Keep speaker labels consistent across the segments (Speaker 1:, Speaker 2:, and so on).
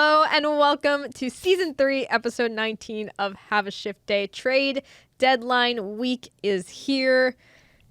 Speaker 1: Hello and welcome to Season 3, Episode 19 of Have a Shift Day. Trade deadline week is here,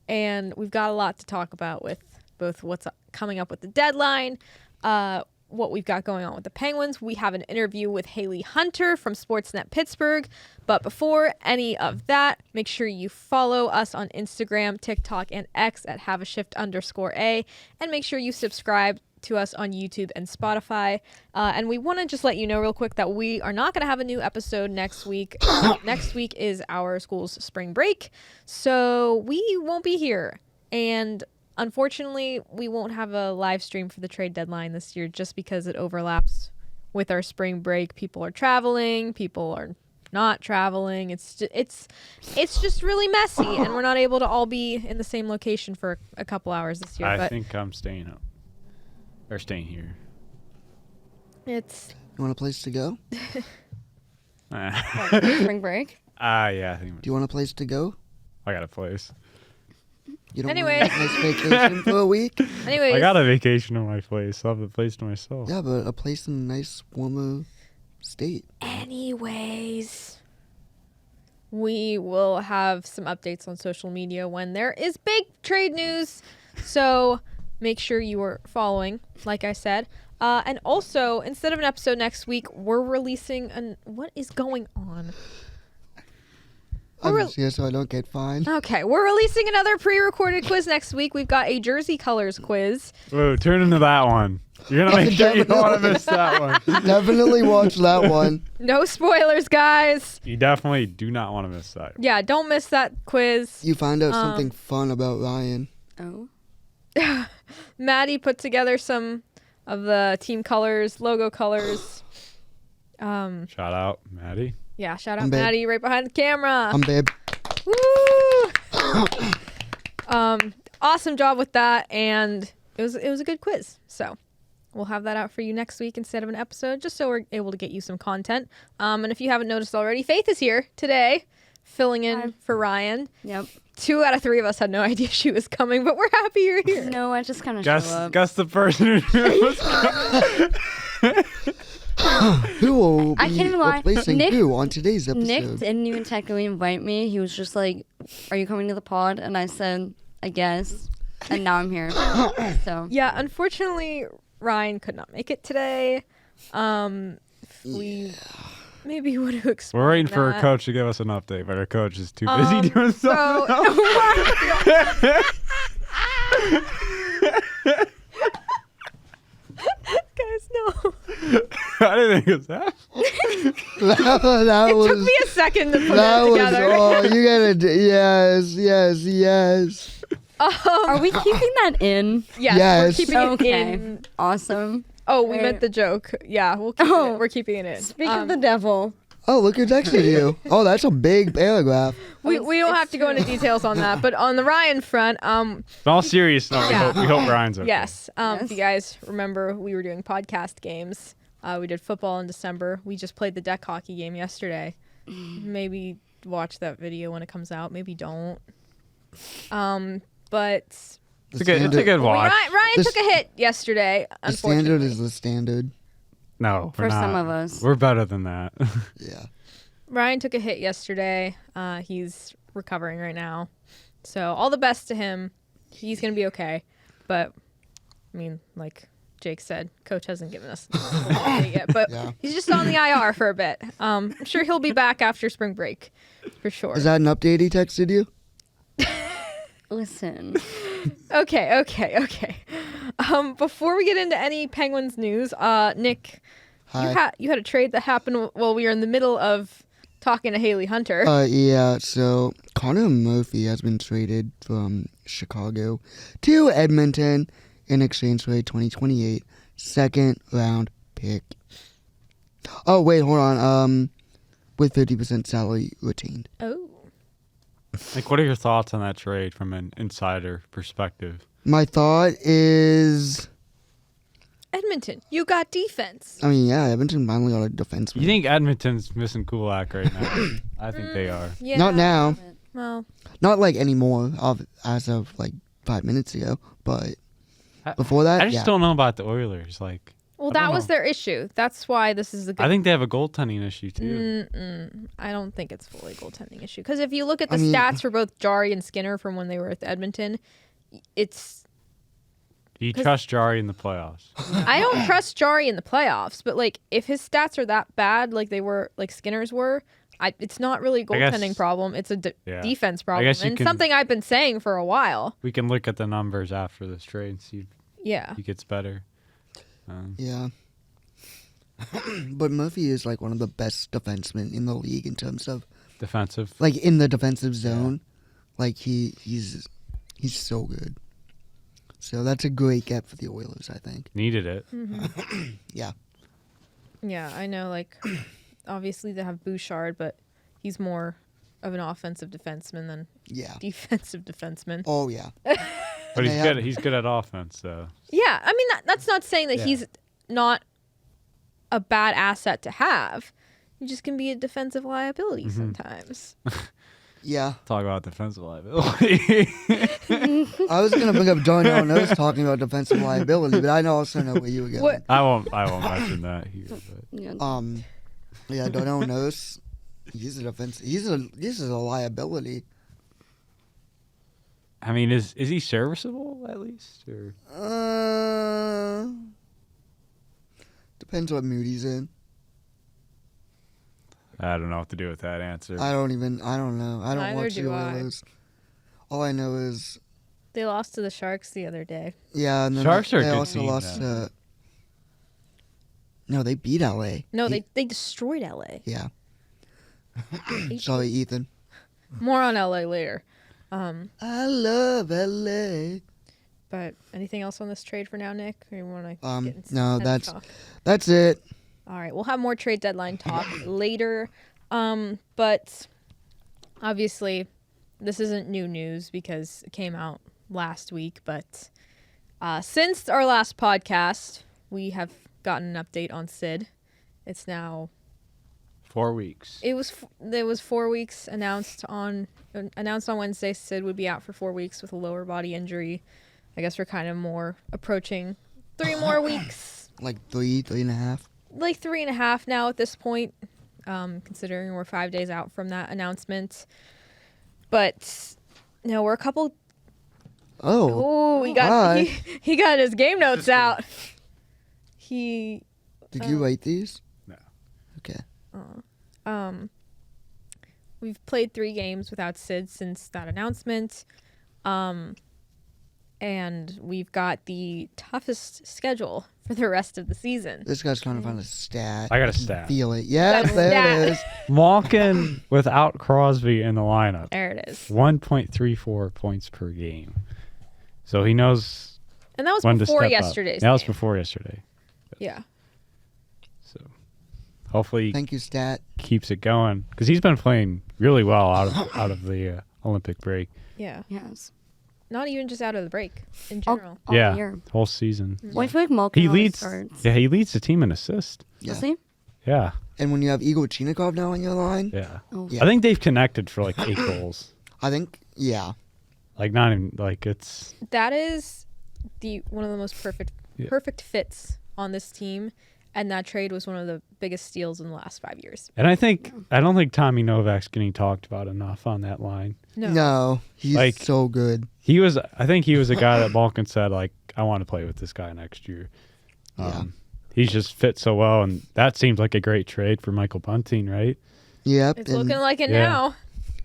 Speaker 1: and we've got a lot to talk about with both what's coming up with the deadline, what we've got going on with the Penguins. We have an interview with Hailey Hunter from SportsNet Pittsburgh. But before any of that, make sure you follow us on Instagram, TikTok, and X at haveashift_A. And make sure you subscribe to us on YouTube and Spotify. And we want to just let you know real quick that we are not going to have a new episode next week. Next week is our school's spring break. So we won't be here. And unfortunately, we won't have a live stream for the trade deadline this year just because it overlaps with our spring break. People are traveling, people are not traveling. It's just really messy, and we're not able to all be in the same location for a couple hours this year.
Speaker 2: I think I'm staying up. Or staying here.
Speaker 3: You want a place to go?
Speaker 4: Spring break?
Speaker 2: Yeah, I think.
Speaker 3: Do you want a place to go?
Speaker 2: I got a place.
Speaker 3: You don't
Speaker 1: Anyways.
Speaker 3: want a nice vacation for a week?
Speaker 1: Anyways,
Speaker 2: I got a vacation on my place. I'll have the place to myself.
Speaker 3: Yeah, but a place in a nice, warmer state.
Speaker 1: Anyways, we will have some updates on social media when there is big trade news. So make sure you are following, like I said. And also, instead of an episode next week, we're releasing what is going on?
Speaker 3: I'm just here so I don't get fined.
Speaker 1: Okay, we're releasing another pre-recorded quiz next week. We've got a jersey colors quiz.
Speaker 2: Whoa, turn into that one. You're going to make sure you don't want to miss that one.
Speaker 3: Definitely watch that one.
Speaker 1: No spoilers, guys.
Speaker 2: You definitely do not want to miss that.
Speaker 1: Yeah, don't miss that quiz.
Speaker 3: You find out something fun about Ryan.
Speaker 4: Oh.
Speaker 1: Maddie put together some of the team colors, logo colors.
Speaker 2: Shout out, Maddie.
Speaker 1: Yeah, shout out
Speaker 3: I'm babe.
Speaker 1: Maddie right behind the camera.
Speaker 3: Babe.
Speaker 1: Woo! Awesome job with that, and it was a good quiz. So we'll have that out for you next week instead of an episode, just so we're able to get you some content. And if you haven't noticed already, Faith is here today, filling in for Ryan.
Speaker 4: Yep.
Speaker 1: 2 out of 3 of us had no idea she was coming, but we're happy you're here.
Speaker 4: No, I just kind of show up.
Speaker 2: Guess the person who was
Speaker 3: Who will
Speaker 4: I
Speaker 3: be
Speaker 4: can't even lie.
Speaker 3: replacing
Speaker 4: Nick-
Speaker 3: who on today's episode?
Speaker 4: Nick didn't even technically invite me. He was just like, "Are you coming to the pod?" And I said, "I guess." And now I'm here. So
Speaker 1: Yeah, unfortunately, Ryan could not make it today. We maybe would have explained
Speaker 2: We're waiting for
Speaker 1: that.
Speaker 2: our coach to give us an update, but our coach is too busy doing something else.
Speaker 1: Guys, no.
Speaker 2: I didn't think it was that.
Speaker 3: that
Speaker 1: It
Speaker 3: was,
Speaker 1: took me a second to put
Speaker 3: that
Speaker 1: it
Speaker 3: was,
Speaker 1: together.
Speaker 3: oh, you gotta, yes.
Speaker 4: are we keeping that in?
Speaker 1: Yes,
Speaker 3: Yes.
Speaker 1: we're keeping
Speaker 4: Okay.
Speaker 1: it in.
Speaker 4: Awesome.
Speaker 1: Oh, we meant the joke. Yeah, we'll keep it. We're keeping it in.
Speaker 4: Speak of the devil.
Speaker 3: Oh, look who texted you. Oh, that's a big paragraph.
Speaker 1: We don't have to go into details on that, but on the Ryan front,
Speaker 2: In all seriousness,
Speaker 1: Yeah.
Speaker 2: we hope Ryan's okay.
Speaker 1: yes.
Speaker 4: Yes.
Speaker 1: If you guys remember, we were doing podcast games. We did football in December. We just played the deck hockey game yesterday. Maybe watch that video when it comes out. Maybe don't. But
Speaker 2: It's a good watch.
Speaker 1: Ryan took a hit yesterday.
Speaker 3: The standard
Speaker 1: Unfortunately,
Speaker 3: is the standard.
Speaker 2: No, we're
Speaker 4: For some
Speaker 2: not.
Speaker 4: of us.
Speaker 2: We're better than that.
Speaker 3: Yeah.
Speaker 1: Ryan took a hit yesterday. He's recovering right now. So all the best to him. He's going to be okay. But, I mean, like Jake said, coach hasn't given us an update yet. But
Speaker 3: Yeah.
Speaker 1: he's just on the IR for a bit. I'm sure he'll be back after spring break for sure.
Speaker 3: Is that an update he texted you?
Speaker 4: Listen.
Speaker 1: Okay. Before we get into any Penguins news, Nick,
Speaker 3: Hi.
Speaker 1: you had a trade that happened while we were in the middle of talking to Hailey Hunter.
Speaker 3: Yeah, so Connor Murphy has been traded from Chicago to Edmonton in exchange for a 2028 second round pick. Oh, wait, hold on. With 50% salary retained.
Speaker 1: Oh.
Speaker 2: Like, what are your thoughts on that trade from an insider perspective?
Speaker 3: My thought is,
Speaker 1: Edmonton, you got defense.
Speaker 3: I mean, yeah, Edmonton finally got a defenseman.
Speaker 2: You think Edmonton's missing Kulak right now? I think they are.
Speaker 1: Yeah.
Speaker 3: Not now.
Speaker 1: Well,
Speaker 3: Not like anymore, as of like 5 minutes ago, but before that,
Speaker 2: I just
Speaker 3: yeah.
Speaker 2: don't know about the Oilers. Like,
Speaker 1: Well,
Speaker 2: I
Speaker 1: that
Speaker 2: don't
Speaker 1: was
Speaker 2: know.
Speaker 1: their issue. That's why this is a good.
Speaker 2: I think they have a goaltending issue too.
Speaker 1: I don't think it's fully goaltending issue because if you look at the
Speaker 3: I mean-
Speaker 1: stats for both Jari and Skinner from when they were with Edmonton, it's
Speaker 2: Do you trust Jari in the playoffs?
Speaker 1: I don't trust Jari in the playoffs, but like if his stats are that bad, like they were, like Skinner's were, it's not really a
Speaker 2: I guess-
Speaker 1: goaltending problem. It's a
Speaker 2: Yeah.
Speaker 1: defense
Speaker 2: I
Speaker 1: problem,
Speaker 2: guess you
Speaker 1: and
Speaker 2: can-
Speaker 1: something I've been saying for a while.
Speaker 2: We can look at the numbers after this trade and see if
Speaker 1: Yeah,
Speaker 2: he gets better.
Speaker 3: Yeah. But Murphy is like one of the best defensemen in the league in terms of
Speaker 2: Defensive.
Speaker 3: like in the defensive zone. Like he's so good. So that's a great get for the Oilers, I think.
Speaker 2: Needed it.
Speaker 3: Yeah.
Speaker 1: yeah, I know. Like obviously they have Bouchard, but he's more of an offensive defenseman than
Speaker 3: Yeah.
Speaker 1: defensive defenseman.
Speaker 3: Oh yeah.
Speaker 2: But he's
Speaker 3: they
Speaker 2: good.
Speaker 3: have-
Speaker 2: He's good at offense, though.
Speaker 1: Yeah, I mean that's not saying that
Speaker 2: Yeah.
Speaker 1: he's not a bad asset to have. He just can be a defensive liability sometimes.
Speaker 3: Yeah.
Speaker 2: Talk about defensive liability.
Speaker 3: I was gonna bring up Darnell Nose talking about defensive liability, but I also know where you were going.
Speaker 1: What?
Speaker 2: I won't mention that here. But
Speaker 4: Yeah.
Speaker 3: Yeah, Darnell Nose. He's a defense. This is a liability.
Speaker 2: I mean, is he serviceable at least? Or
Speaker 3: Depends what mood he's in.
Speaker 2: I don't know what to do with that answer.
Speaker 3: I don't know. I don't
Speaker 1: Neither
Speaker 3: watch the
Speaker 1: do I.
Speaker 3: Oilers. All I know is,
Speaker 1: They lost to the Sharks the other day.
Speaker 3: yeah, and then
Speaker 2: Sharks are a
Speaker 3: they
Speaker 2: good
Speaker 3: also
Speaker 2: team,
Speaker 3: lost
Speaker 2: though.
Speaker 3: to. No, they beat LA.
Speaker 1: No, they destroyed LA.
Speaker 3: Yeah. Sorry, Ethan.
Speaker 1: More on LA later.
Speaker 3: I love LA.
Speaker 1: But anything else on this trade for now, Nick? Or you want to get into
Speaker 3: No,
Speaker 1: head
Speaker 3: that's
Speaker 1: talk?
Speaker 3: that's it.
Speaker 1: All right, we'll have more trade deadline talk later. But obviously, this isn't new news because it came out last week. But since our last podcast, we have gotten an update on Sid. It's now
Speaker 2: 4 weeks.
Speaker 1: it was 4 weeks announced on Wednesday. Sid would be out for 4 weeks with a lower body injury. I guess we're kind of more approaching 3 more weeks.
Speaker 3: Like 3.5.
Speaker 1: Like 3.5 now at this point, considering we're 5 days out from that announcement. But no, we're a couple.
Speaker 3: Oh,
Speaker 1: Oh, he got
Speaker 3: Hi.
Speaker 1: he got his game notes out. He
Speaker 3: did you write these?
Speaker 2: No.
Speaker 3: Okay.
Speaker 1: we've played 3 games without Sid since that announcement. And we've got the toughest schedule for the rest of the season.
Speaker 3: This guy's trying to find a stat.
Speaker 2: I got a
Speaker 3: can
Speaker 2: stat.
Speaker 3: Feel it. Yeah,
Speaker 1: Got a
Speaker 3: there
Speaker 1: stat.
Speaker 3: it is.
Speaker 2: Malkin without Crosby in the lineup.
Speaker 1: There it is.
Speaker 2: 1.34 points per game. So he knows
Speaker 1: And that was
Speaker 2: when to
Speaker 1: before
Speaker 2: step
Speaker 1: yesterday's
Speaker 2: up. That was
Speaker 1: game.
Speaker 2: before yesterday.
Speaker 1: Yeah.
Speaker 2: So hopefully he
Speaker 3: Thank you, stat.
Speaker 2: keeps it going because he's been playing really well out of the Olympic break.
Speaker 1: Yeah.
Speaker 4: Yes.
Speaker 1: Not even just out of the break in
Speaker 4: All-
Speaker 1: general.
Speaker 4: all
Speaker 2: yeah,
Speaker 4: year.
Speaker 2: whole season.
Speaker 4: Well, I feel like Malkin
Speaker 2: He
Speaker 4: always
Speaker 2: leads.
Speaker 4: starts.
Speaker 2: Yeah, he leads the team in assists.
Speaker 3: Yeah.
Speaker 4: Does he?
Speaker 2: Yeah,
Speaker 3: And when you have Igor Chinikov now on your line,
Speaker 2: yeah.
Speaker 4: Oh.
Speaker 3: Yeah.
Speaker 2: I think they've connected for like 8 goals.
Speaker 3: I think, yeah.
Speaker 2: Like not even like it's
Speaker 1: That is one of the most
Speaker 2: Yeah.
Speaker 1: perfect fits on this team, and that trade was one of the biggest steals in the last 5 years.
Speaker 2: and I don't think Tommy Novak's getting talked about enough on that line.
Speaker 3: No, he's
Speaker 2: Like-
Speaker 3: so good.
Speaker 2: I think he was a guy that Malkin said like I want to play with this guy next year.
Speaker 3: Yeah.
Speaker 2: He's just fit so well, and that seems like a great trade for Michael Bunting, right?
Speaker 3: Yep.
Speaker 1: It's
Speaker 3: and,
Speaker 1: looking like it
Speaker 2: Yeah.
Speaker 1: now.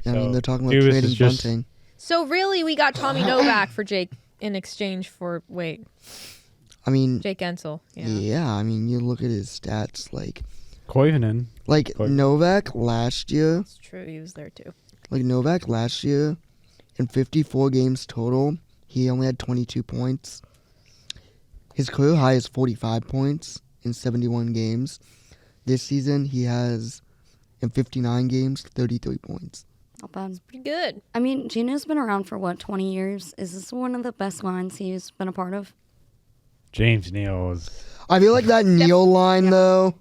Speaker 3: I mean,
Speaker 2: So,
Speaker 3: they're talking about
Speaker 2: Dubas is
Speaker 3: trading
Speaker 2: just-
Speaker 3: Bunting.
Speaker 1: So really, we got Tommy Novak for Jake in exchange for
Speaker 3: I mean,
Speaker 1: Jake Ensel. Yeah.
Speaker 3: yeah. I mean, you look at his stats, like
Speaker 2: Koivunen.
Speaker 3: Novak last year,
Speaker 1: It's true. He was there too.
Speaker 3: in 54 games total, he only had 22 points. His career high is 45 points in 71 games. This season, he has, in 59 games, 33 points.
Speaker 4: Not bad.
Speaker 1: Pretty good.
Speaker 4: I mean, Gino's been around for 20 years? Is this one of the best lines he's been a part of?
Speaker 2: James Neal was
Speaker 3: I feel like that Neil line, though.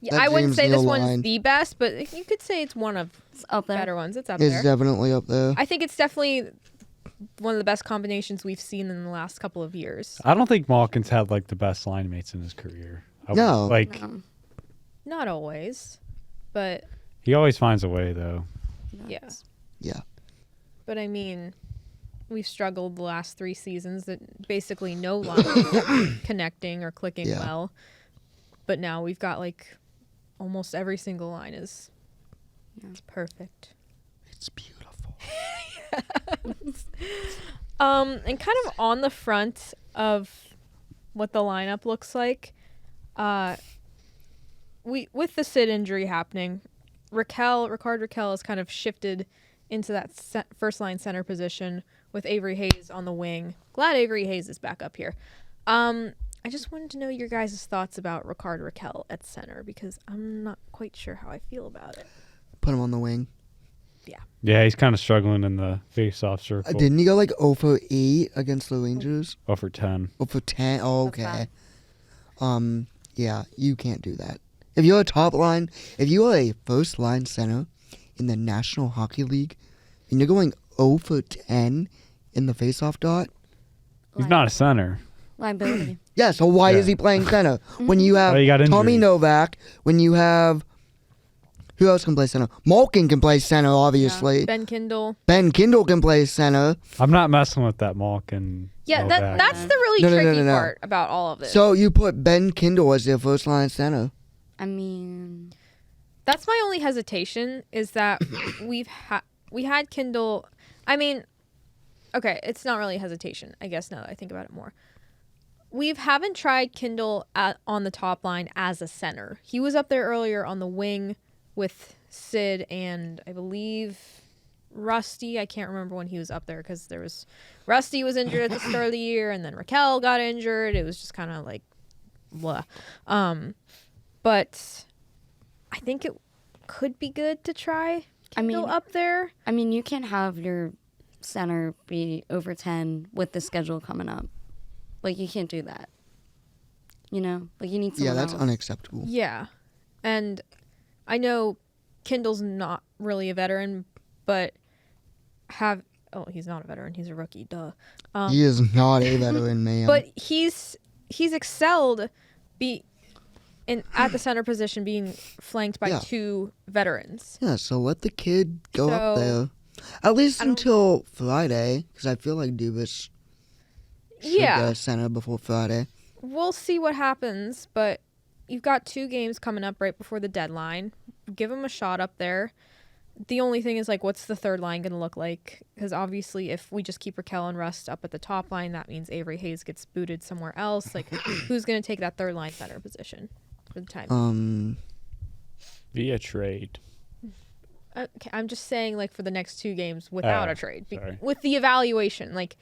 Speaker 1: Yeah,
Speaker 3: That
Speaker 1: I wouldn't
Speaker 3: James
Speaker 1: say this
Speaker 3: Neal
Speaker 1: one's
Speaker 3: line.
Speaker 1: the best, but you could say it's one of
Speaker 4: It's up
Speaker 1: the
Speaker 4: there.
Speaker 1: better ones. It's up
Speaker 3: It's
Speaker 1: there.
Speaker 3: definitely up there.
Speaker 1: I think it's definitely one of the best combinations we've seen in the last couple of years.
Speaker 2: I don't think Malkin's had like the best line mates in his career.
Speaker 3: No.
Speaker 1: Not always, but
Speaker 2: he always finds a way though.
Speaker 1: yeah.
Speaker 3: Yeah.
Speaker 1: But I mean, we've struggled the last 3 seasons that basically no line connecting or clicking well. But now we've got like almost every single line is perfect.
Speaker 3: It's beautiful.
Speaker 1: And kind of on the front of what the lineup looks like, with the Sid injury happening, Ricard Raquel has kind of shifted into that first line center position with Avery Hayes on the wing. Glad Avery Hayes is back up here. I just wanted to know your guys' thoughts about Ricard Raquel at center because I'm not quite sure how I feel about it.
Speaker 3: Put him on the wing.
Speaker 2: Yeah, he's kind of struggling in the face-off circle.
Speaker 3: Didn't he go like 0 for 8 against the Rangers?
Speaker 2: 0 for 10.
Speaker 3: 0 for 10? Oh, okay. Yeah, you can't do that. If you're a top line, if you are a first line center in the National Hockey League, and you're going 0 for 10 in the face-off dot,
Speaker 2: He's not a center.
Speaker 4: Liability.
Speaker 3: yeah. So why is he playing center when you have
Speaker 2: he got
Speaker 3: Tommy
Speaker 2: injured.
Speaker 3: Novak? When you have who else can play center? Malkin can play center, obviously.
Speaker 1: Ben Kindle.
Speaker 3: Ben Kindle can play center.
Speaker 2: I'm not messing with that Malkin.
Speaker 1: Yeah,
Speaker 2: Novak.
Speaker 1: that's the really
Speaker 3: No,
Speaker 1: tricky
Speaker 3: no.
Speaker 1: part about all of this.
Speaker 3: So you put Ben Kindle as their first line center.
Speaker 4: I mean,
Speaker 1: That's my only hesitation is that we had Kindle. I mean, okay, it's not really a hesitation, I guess, now that I think about it more. We haven't tried Kindle on the top line as a center. He was up there earlier on the wing with Sid and I believe Rusty. I can't remember when he was up there because Rusty was injured at the start of the year and then Raquel got injured. It was just kind of like blah. But I think it could be good to try Kindle up there.
Speaker 4: I mean, you can't have your center be over 10 with the schedule coming up. Like, you can't do that. You know? Like, you need someone
Speaker 3: that's
Speaker 4: else.
Speaker 3: unacceptable.
Speaker 1: Yeah. And I know Kindle's not really a veteran, but he's not a veteran. He's a rookie. Duh.
Speaker 3: He is not a veteran, man.
Speaker 1: But he's excelled at the center position being flanked by 2 veterans.
Speaker 3: Yeah, so let the kid go up
Speaker 1: So,
Speaker 3: there. At least until Friday, because I feel like Dubas should go center before Friday.
Speaker 1: We'll see what happens, but you've got 2 games coming up right before the deadline. Give him a shot up there. The only thing is, like, what's the third line going to look like? Because obviously if we just keep Raquel and Rust up at the top line, that means Avery Hayes gets booted somewhere else. Like, who's going to take that third line center position for the time?
Speaker 2: Via trade.
Speaker 1: Okay, I'm just saying, like, for the next 2 games without a trade.
Speaker 2: Sorry.
Speaker 1: With the evaluation, like,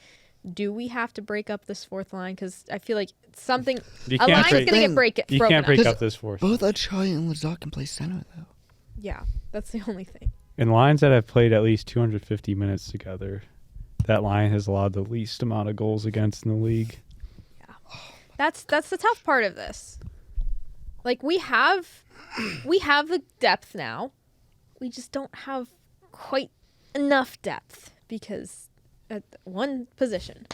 Speaker 1: do we have to break up this fourth line? Because I feel like a line's going to get broken
Speaker 2: You can't break
Speaker 1: up.
Speaker 2: up this fourth.
Speaker 3: Both Achai and Lazar can play center, though.
Speaker 1: Yeah, that's the only thing.
Speaker 2: In lines that have played at least 250 minutes together, that line has allowed the least amount of goals against in the league.
Speaker 1: Yeah, that's the tough part of this. Like, we have the depth now. We just don't have quite enough depth because at one position.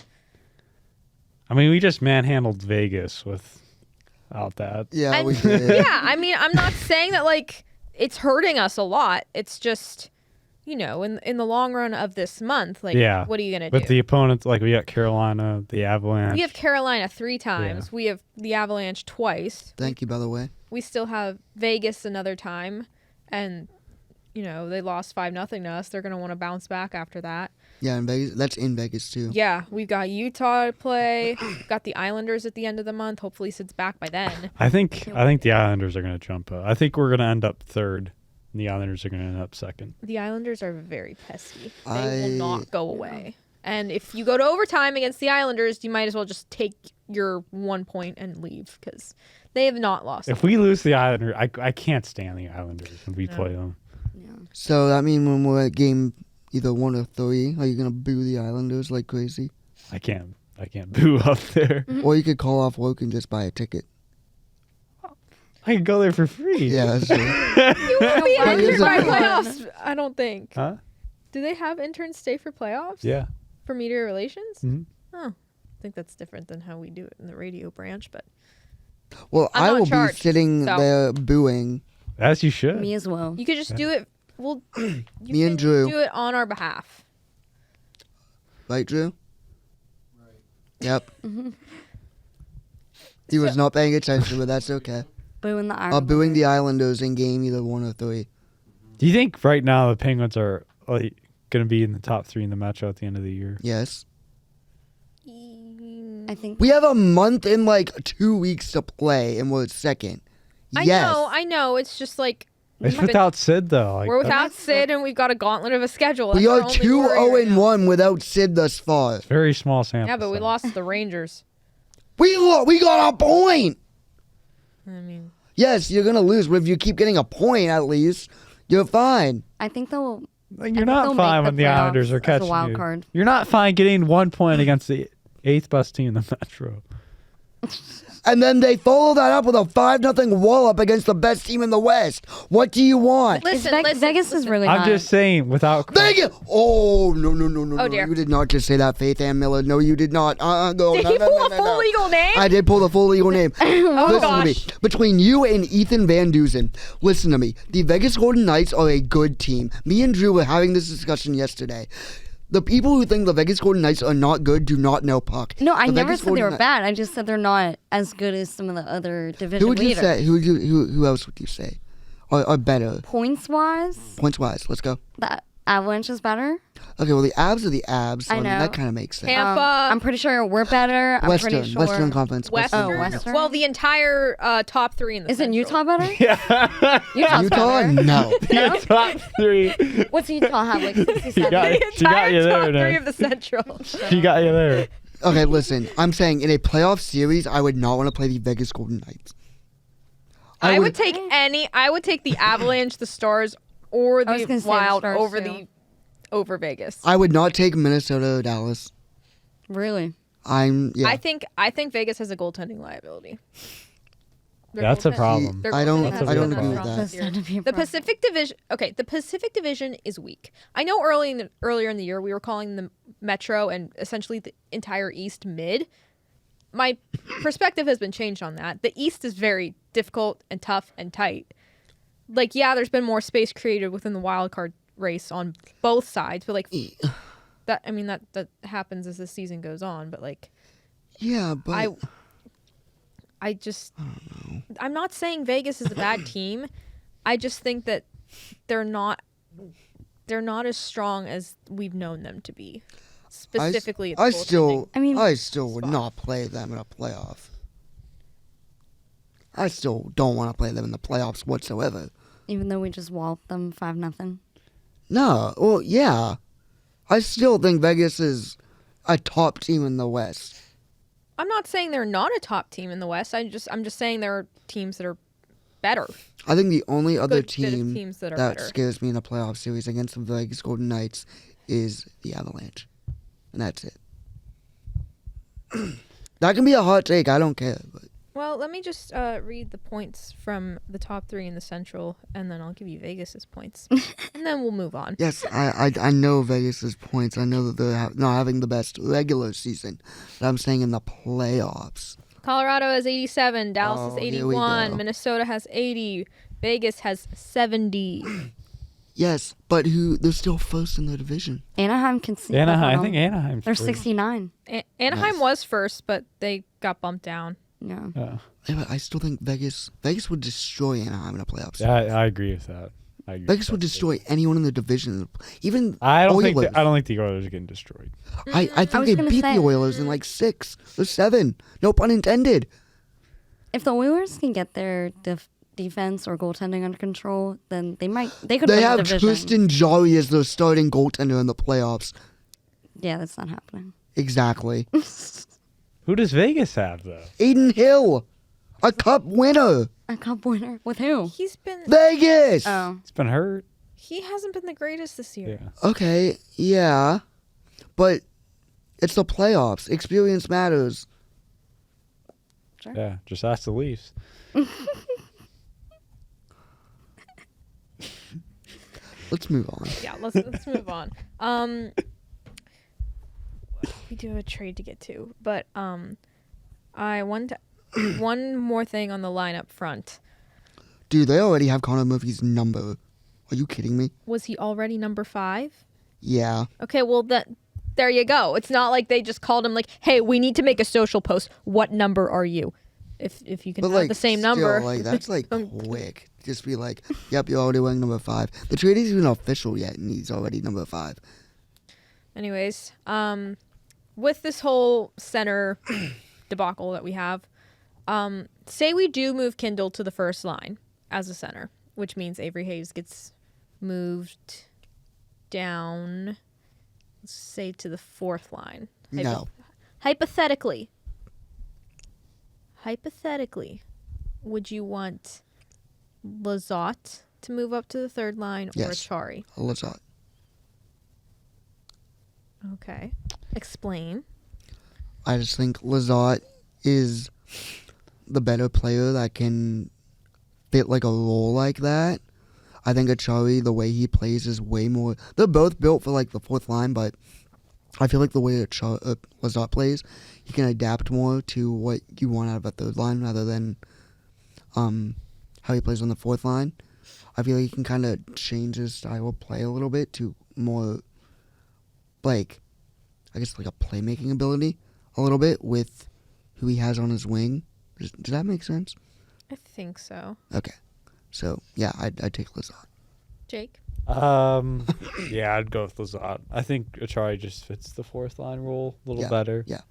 Speaker 2: I mean, we just manhandled Vegas without that.
Speaker 3: Yeah,
Speaker 1: And-
Speaker 3: we did.
Speaker 1: Yeah, I mean, I'm not saying that, like, it's hurting us a lot. It's just, in the long run of this month, like, what are you going to do?
Speaker 2: But the opponents, like, we got Carolina, the Avalanche.
Speaker 1: We have Carolina 3 times.
Speaker 2: Yeah.
Speaker 1: We have the Avalanche twice.
Speaker 3: Thank you, by the way.
Speaker 1: We still have Vegas another time. And, they lost 5-0 to us. They're going to want to bounce back after that.
Speaker 3: Yeah, in Vegas. That's in Vegas, too.
Speaker 1: Yeah, we've got Utah to play. We've got the Islanders at the end of the month. Hopefully Sid's back by then.
Speaker 2: I think the Islanders are going to jump up. I think we're going to end up third, and the Islanders are going to end up second.
Speaker 1: The Islanders are very pesky. They will not go away. And if you go to overtime against the Islanders, you might as well just take your 1 point and leave because they have not lost.
Speaker 2: If we lose the Islanders, I can't stand the Islanders when we play them.
Speaker 4: Yeah.
Speaker 3: So that means when we're at game either 1 or 3, are you going to boo the Islanders like crazy?
Speaker 2: I can't boo up there.
Speaker 3: Or you could call off work and just buy a ticket.
Speaker 2: I can go there for free.
Speaker 3: Yeah, that's true.
Speaker 1: You won't be
Speaker 3: That
Speaker 1: injured
Speaker 3: is a
Speaker 1: by
Speaker 3: point.
Speaker 1: playoffs, I don't think.
Speaker 2: Huh?
Speaker 1: Do they have interns stay for playoffs?
Speaker 2: Yeah.
Speaker 1: For media relations?
Speaker 2: Mhm.
Speaker 1: Oh, I think that's different than how we do it in the radio branch, but
Speaker 3: Well,
Speaker 1: I'm
Speaker 3: I
Speaker 1: not
Speaker 3: will
Speaker 1: in
Speaker 3: be
Speaker 1: charge,
Speaker 3: sitting
Speaker 1: so-
Speaker 3: there booing.
Speaker 2: As you should.
Speaker 4: Me as well.
Speaker 1: you could just do it. Well, you
Speaker 3: Me and
Speaker 1: can
Speaker 3: Drew.
Speaker 1: do it on our behalf.
Speaker 3: Right, Drew? Right. Yep.
Speaker 1: Mm-hmm.
Speaker 3: He was not paying attention, but that's okay.
Speaker 4: Booing the Islanders.
Speaker 3: Booing the Islanders in game either 1 or 3.
Speaker 2: Do you think right now the Penguins are going to be in the top 3 in the Metro at the end of the year?
Speaker 3: Yes.
Speaker 4: I think
Speaker 3: We have a month and like 2 weeks to play, and we're second. Yes.
Speaker 1: I know. It's just like
Speaker 2: It's
Speaker 1: we've been-
Speaker 2: without Sid though. Like,
Speaker 1: we're without
Speaker 4: That's
Speaker 1: Sid, and we've got a gauntlet of a schedule.
Speaker 3: We
Speaker 1: That's our
Speaker 3: are
Speaker 1: only
Speaker 3: 2
Speaker 1: worry
Speaker 3: 0
Speaker 1: right
Speaker 3: and
Speaker 1: now.
Speaker 3: 1 without Sid thus far.
Speaker 2: very small sample.
Speaker 1: Yeah, but we
Speaker 2: size.
Speaker 1: lost to the Rangers.
Speaker 3: We got a point.
Speaker 1: I mean,
Speaker 3: Yes, you're gonna lose, but if you keep getting a point at least, you're fine.
Speaker 4: I think they'll.
Speaker 2: Like,
Speaker 4: I
Speaker 2: you're
Speaker 4: think
Speaker 2: not
Speaker 4: they'll
Speaker 2: fine
Speaker 4: make
Speaker 2: when
Speaker 4: the
Speaker 2: the Islanders
Speaker 4: playoffs
Speaker 2: are
Speaker 4: as a
Speaker 2: catching
Speaker 4: wild
Speaker 2: you.
Speaker 4: card.
Speaker 2: You're not fine getting 1 point against the 8th best team in the Metro.
Speaker 3: And then they follow that up with a 5-0 wallop against the best team in the West. What do you want?
Speaker 1: listen,
Speaker 4: Vegas is really
Speaker 2: I'm
Speaker 4: not.
Speaker 2: just saying, without
Speaker 3: Vegas! Oh, no,
Speaker 1: Oh, dear.
Speaker 3: You did not just say that, Faith Ann Miller. No, you did not. No,
Speaker 1: Did
Speaker 3: no,
Speaker 1: he
Speaker 3: no,
Speaker 1: pull
Speaker 3: no,
Speaker 1: a
Speaker 3: no,
Speaker 1: full
Speaker 3: no.
Speaker 1: legal name?
Speaker 3: I did pull the full legal name.
Speaker 1: Oh
Speaker 3: Listen to me.
Speaker 1: gosh.
Speaker 3: Between you and Ethan Van Dusen, listen to me. The Vegas Golden Knights are a good team. Me and Drew were having this discussion yesterday. The people who think the Vegas Golden Knights are not good do not know puck.
Speaker 4: No, I
Speaker 3: The
Speaker 4: never
Speaker 3: Vegas
Speaker 4: said they
Speaker 3: Golden
Speaker 4: were
Speaker 3: Knights-
Speaker 4: bad. I just said they're not as good as some of the other division
Speaker 3: Who would you
Speaker 4: leaders.
Speaker 3: say? Who else would you say are better?
Speaker 4: Points wise,
Speaker 3: Points wise, let's go.
Speaker 4: the Avalanche is better.
Speaker 3: Okay, well, the Abs are the Abs. So
Speaker 4: I
Speaker 3: I mean,
Speaker 4: know.
Speaker 3: that kind of makes sense.
Speaker 1: Tampa.
Speaker 4: I'm pretty sure we're better. I'm
Speaker 3: Western,
Speaker 4: pretty sure.
Speaker 3: Western Conference.
Speaker 1: Western.
Speaker 4: Oh, Western?
Speaker 1: Well, the entire top 3 in the
Speaker 4: Isn't
Speaker 1: Central.
Speaker 4: Utah better?
Speaker 2: Yeah.
Speaker 4: Utah's
Speaker 3: Utah?
Speaker 4: better.
Speaker 3: No.
Speaker 4: No?
Speaker 2: Top 3.
Speaker 4: What's Utah have, like 67?
Speaker 2: You got it.
Speaker 1: The
Speaker 2: She got you
Speaker 1: entire
Speaker 2: there,
Speaker 1: top 3
Speaker 2: Nick.
Speaker 1: of the Central.
Speaker 2: She got you there.
Speaker 3: Okay, listen. I'm saying in a playoff series, I would not want to play the Vegas Golden Knights.
Speaker 1: I would take the Avalanche, the Stars, or
Speaker 4: I was
Speaker 1: the
Speaker 4: gonna say the
Speaker 1: Wild
Speaker 4: Stars,
Speaker 1: over Vegas.
Speaker 3: I would not take Minnesota or Dallas.
Speaker 4: Really?
Speaker 3: Yeah.
Speaker 1: I think Vegas has a goaltending liability. Their
Speaker 2: That's a
Speaker 1: goaltending-
Speaker 2: problem.
Speaker 1: their
Speaker 3: I don't-
Speaker 1: goaltending's
Speaker 2: I don't
Speaker 1: not
Speaker 2: agree with
Speaker 1: strong
Speaker 3: that.
Speaker 1: this year.
Speaker 4: That's not a
Speaker 1: The Pacific Division. Okay, the Pacific Division is weak. I know earlier in the year we were calling the Metro and essentially the entire East mid. My perspective has been changed on that. The East is very difficult and tough and tight. Like, yeah, there's been more space created within the wild card race on both sides, but like that. I mean, that happens as the season goes on. But like,
Speaker 3: Yeah, but
Speaker 1: I just, I'm not saying Vegas is a bad team. I just think that they're not as strong as we've known them to be. Specifically, at the
Speaker 3: I
Speaker 1: goaltending.
Speaker 3: still would not play them in a playoff. I still don't want to play them in the playoffs whatsoever.
Speaker 4: Even though we just walloped them 5-0.
Speaker 3: No, well, yeah. I still think Vegas is a top team in the West.
Speaker 1: I'm not saying they're not a top team in the West. I'm just saying there are teams that are better.
Speaker 3: I think the only other
Speaker 1: Good bit of
Speaker 3: team
Speaker 1: teams that are
Speaker 3: that
Speaker 1: better.
Speaker 3: scares me in a playoff series against the Vegas Golden Knights is the Avalanche. And that's it. That can be a hot take. I don't care. But
Speaker 1: Well, let me just read the points from the top 3 in the Central, and then I'll give you Vegas's points, and then we'll move on.
Speaker 3: yes, I know Vegas's points. I know that they're not having the best regular season. But I'm saying in the playoffs.
Speaker 1: Colorado has 87, Dallas
Speaker 3: Oh,
Speaker 1: has
Speaker 3: here we
Speaker 1: 81,
Speaker 3: go.
Speaker 1: Minnesota has 80, Vegas has 70.
Speaker 3: Yes, but they're still first in their division.
Speaker 4: Anaheim can see.
Speaker 2: Anaheim. I think Anaheim's
Speaker 4: They're
Speaker 2: first.
Speaker 4: 69.
Speaker 1: Anaheim
Speaker 3: Nice.
Speaker 1: was first, but they got bumped down.
Speaker 4: Yeah.
Speaker 2: Yeah,
Speaker 3: Yeah, but I still think Vegas would destroy Anaheim in a playoff
Speaker 2: yeah,
Speaker 3: series.
Speaker 2: I agree with that.
Speaker 3: Vegas would destroy anyone in the division. Even
Speaker 2: I don't think
Speaker 3: Oilers.
Speaker 2: I don't think the Oilers are getting destroyed.
Speaker 3: I think
Speaker 4: was
Speaker 3: they
Speaker 4: gonna
Speaker 3: beat
Speaker 4: say-
Speaker 3: the Oilers in like 6 or 7. No pun intended.
Speaker 4: If the Oilers can get their defense or goaltending under control, then they could
Speaker 3: They
Speaker 4: win the
Speaker 3: have
Speaker 4: division.
Speaker 3: Tristan Jarry as their starting goaltender in the playoffs.
Speaker 4: Yeah, that's not happening.
Speaker 3: Exactly.
Speaker 2: Who does Vegas have though?
Speaker 3: Aiden Hill, a cup winner.
Speaker 4: A cup winner with who?
Speaker 1: He's been
Speaker 3: Vegas.
Speaker 4: Oh,
Speaker 2: It's been hurt.
Speaker 1: he hasn't been the greatest this year.
Speaker 2: Yeah.
Speaker 3: Okay, yeah. But it's the playoffs. Experience matters.
Speaker 2: Yeah. Just ask the Leafs.
Speaker 3: Let's move on.
Speaker 1: Yeah, let's move on. we do have a trade to get to, but I want one more thing on the lineup front.
Speaker 3: Dude, they already have Connor Murphy's number. Are you kidding me?
Speaker 1: Was he already number 5?
Speaker 3: Yeah.
Speaker 1: Okay, well there you go. It's not like they just called him like, "Hey, we need to make a social post. What number are you?" If you can
Speaker 3: But
Speaker 1: have the same number.
Speaker 3: like that's like quick. Just be like, "Yep, you're already wearing number 5." The trade isn't even official yet, and he's already number 5.
Speaker 1: Anyways, with this whole center debacle that we have, say we do move Kindle to the first line as a center, which means Avery Hayes gets moved down, let's say, to the 4th line.
Speaker 3: No.
Speaker 1: Hypothetically, would you want Lizotte to move up to the 3rd line or
Speaker 3: Yes.
Speaker 1: Achari?
Speaker 3: Lizotte.
Speaker 1: Okay. Explain.
Speaker 3: I just think Lizotte is the better player that can fit like a role like that. I think Achari, the way he plays is way more... They're both built for like the 4th line, but I feel like the way Lizotte plays, he can adapt more to what you want out of a 3rd line rather than how he plays on the 4th line. I feel like he can kind of change his style of play a little bit to more, like, I guess like a playmaking ability a little bit with who he has on his wing. Does that make sense?
Speaker 1: I think so.
Speaker 3: Okay. So, yeah, I'd take Lizotte.
Speaker 1: Jake?
Speaker 2: Yeah, I'd go with Lizotte. I think Achari just fits the 4th line role a little better.
Speaker 3: Yeah.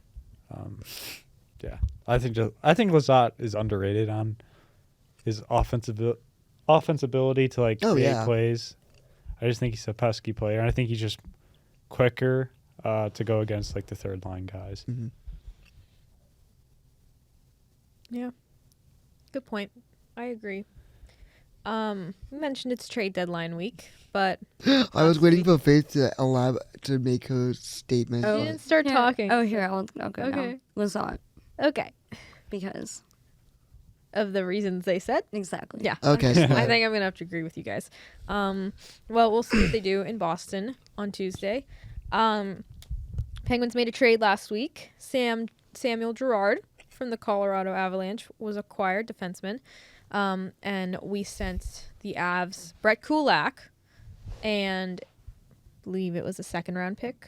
Speaker 2: Yeah. I think Lizotte is underrated on his offensive ability to like create plays. I just think he's a pesky player, and I think he's just quicker to go against like the 3rd line guys.
Speaker 3: Mm-hmm.
Speaker 1: Yeah. Good point. I agree. We mentioned it's trade deadline week, but
Speaker 3: I was waiting for Faith to make her statement.
Speaker 1: you didn't start talking.
Speaker 4: Oh, here, I'll go
Speaker 1: Okay.
Speaker 4: now. Lizotte,
Speaker 1: Okay.
Speaker 4: because
Speaker 1: Of the reasons they said?
Speaker 4: exactly.
Speaker 1: Yeah.
Speaker 3: Okay.
Speaker 1: I think I'm going to have to agree with you guys. Well, we'll see what they do in Boston on Tuesday. Penguins made a trade last week. Samuel Girard from the Colorado Avalanche was acquired, defenseman. And we sent the Avs Brett Kulak and I believe it was a 2nd-round pick.